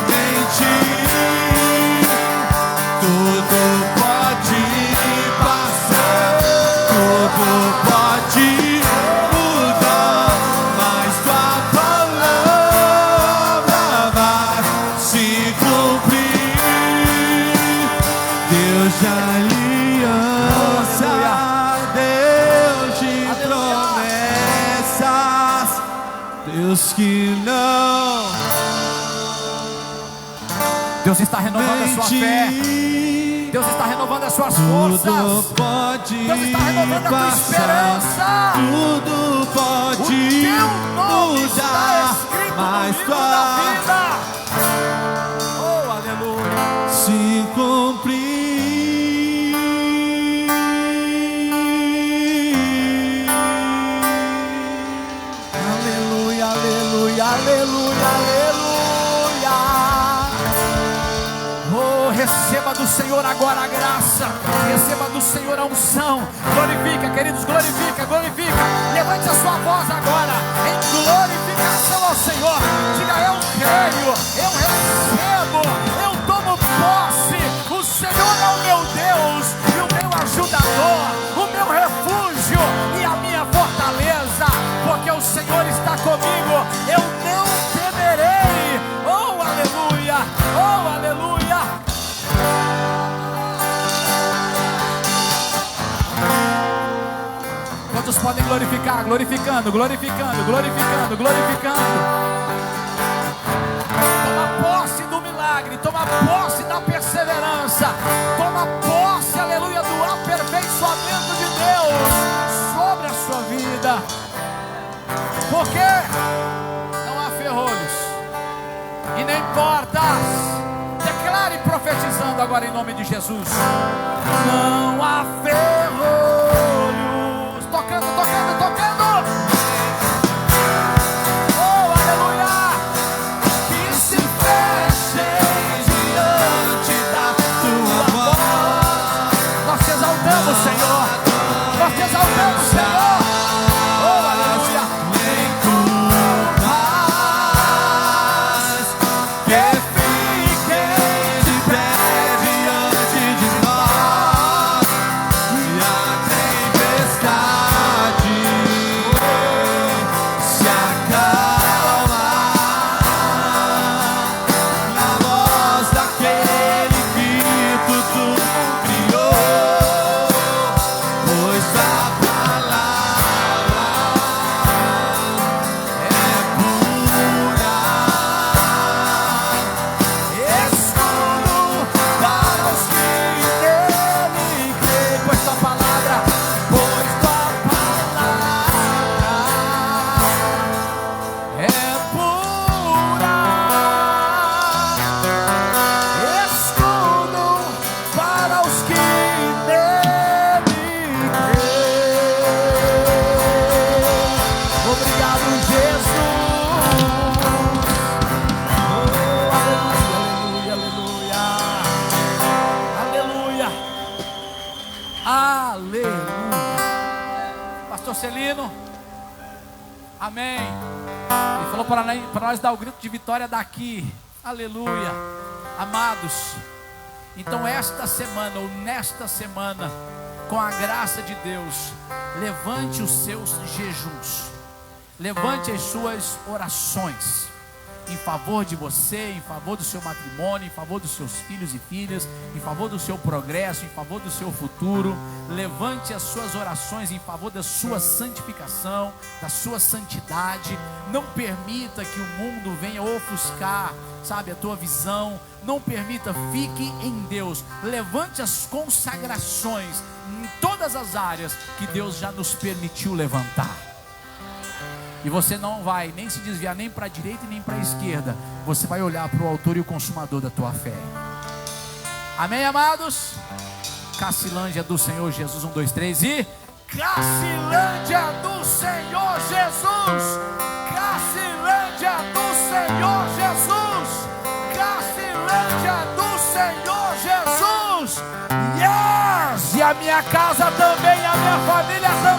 mentir. Tudo pode passar, tudo pode mudar, mas tua palavra vai se cumprir. Deus de aliança, Deus de promessas, Deus que não Deus está renovando a sua fé. mentir. Deus está renovando as suas Tudo forças. pode Deus está renovando a tua passar, esperança. tudo pode O teu nome está mudar, escrito no mas livro da tua vida. Oh, aleluia. se cumprir. Aleluia, aleluia, aleluia, aleluia. Oh, receba do Senhor agora a graça. Receba do Senhor a unção. Glorifica, queridos, glorifica, glorifica. Levante a sua voz agora em glorificação ao Senhor. Diga: eu creio, eu recebo, eu tomo posse. O Senhor é o meu Deus e o meu ajudador, o meu refúgio e a minha fortaleza, porque o Senhor está comigo. Eu não temerei. Oh, aleluia, oh, aleluia. Quantos podem glorificar? Glorificando, glorificando, glorificando, glorificando. Toma posse do milagre, toma posse da perseverança, toma posse, aleluia, do aperfeiçoamento de Deus sobre a sua vida. Porque não há ferrolhos e nem portas. Declare profetizando agora em nome de Jesus. Não há ferrolhos. Tocando, tocando, tocando. Oh, aleluia. Que se fechem diante da tua voz. Nós te exaltamos, Senhor. Nós te exaltamos, Senhor. Oh, aleluia. Nem tu paz que amém. Ele falou para nós dar o grito de vitória daqui. Aleluia. Amados, então esta semana ou nesta semana, com a graça de Deus, levante os seus jejuns, levante as suas orações em favor de você, em favor do seu matrimônio, em favor dos seus filhos e filhas, em favor do seu progresso, em favor do seu futuro. Levante as suas orações em favor da sua santificação, da sua santidade. Não permita que o mundo venha ofuscar, sabe, a tua visão. Não permita, fique em Deus. Levante as consagrações em todas as áreas que Deus já nos permitiu levantar. E você não vai nem se desviar nem para a direita e nem para a esquerda. Você vai olhar para o autor e o consumador da tua fé. Amém, amados? Cacilândia do Senhor Jesus, 1, 2, 3 e... Cacilândia do Senhor Jesus! Cacilândia do Senhor Jesus! Cacilândia do Senhor Jesus! Yes! E a minha casa também, a minha família também.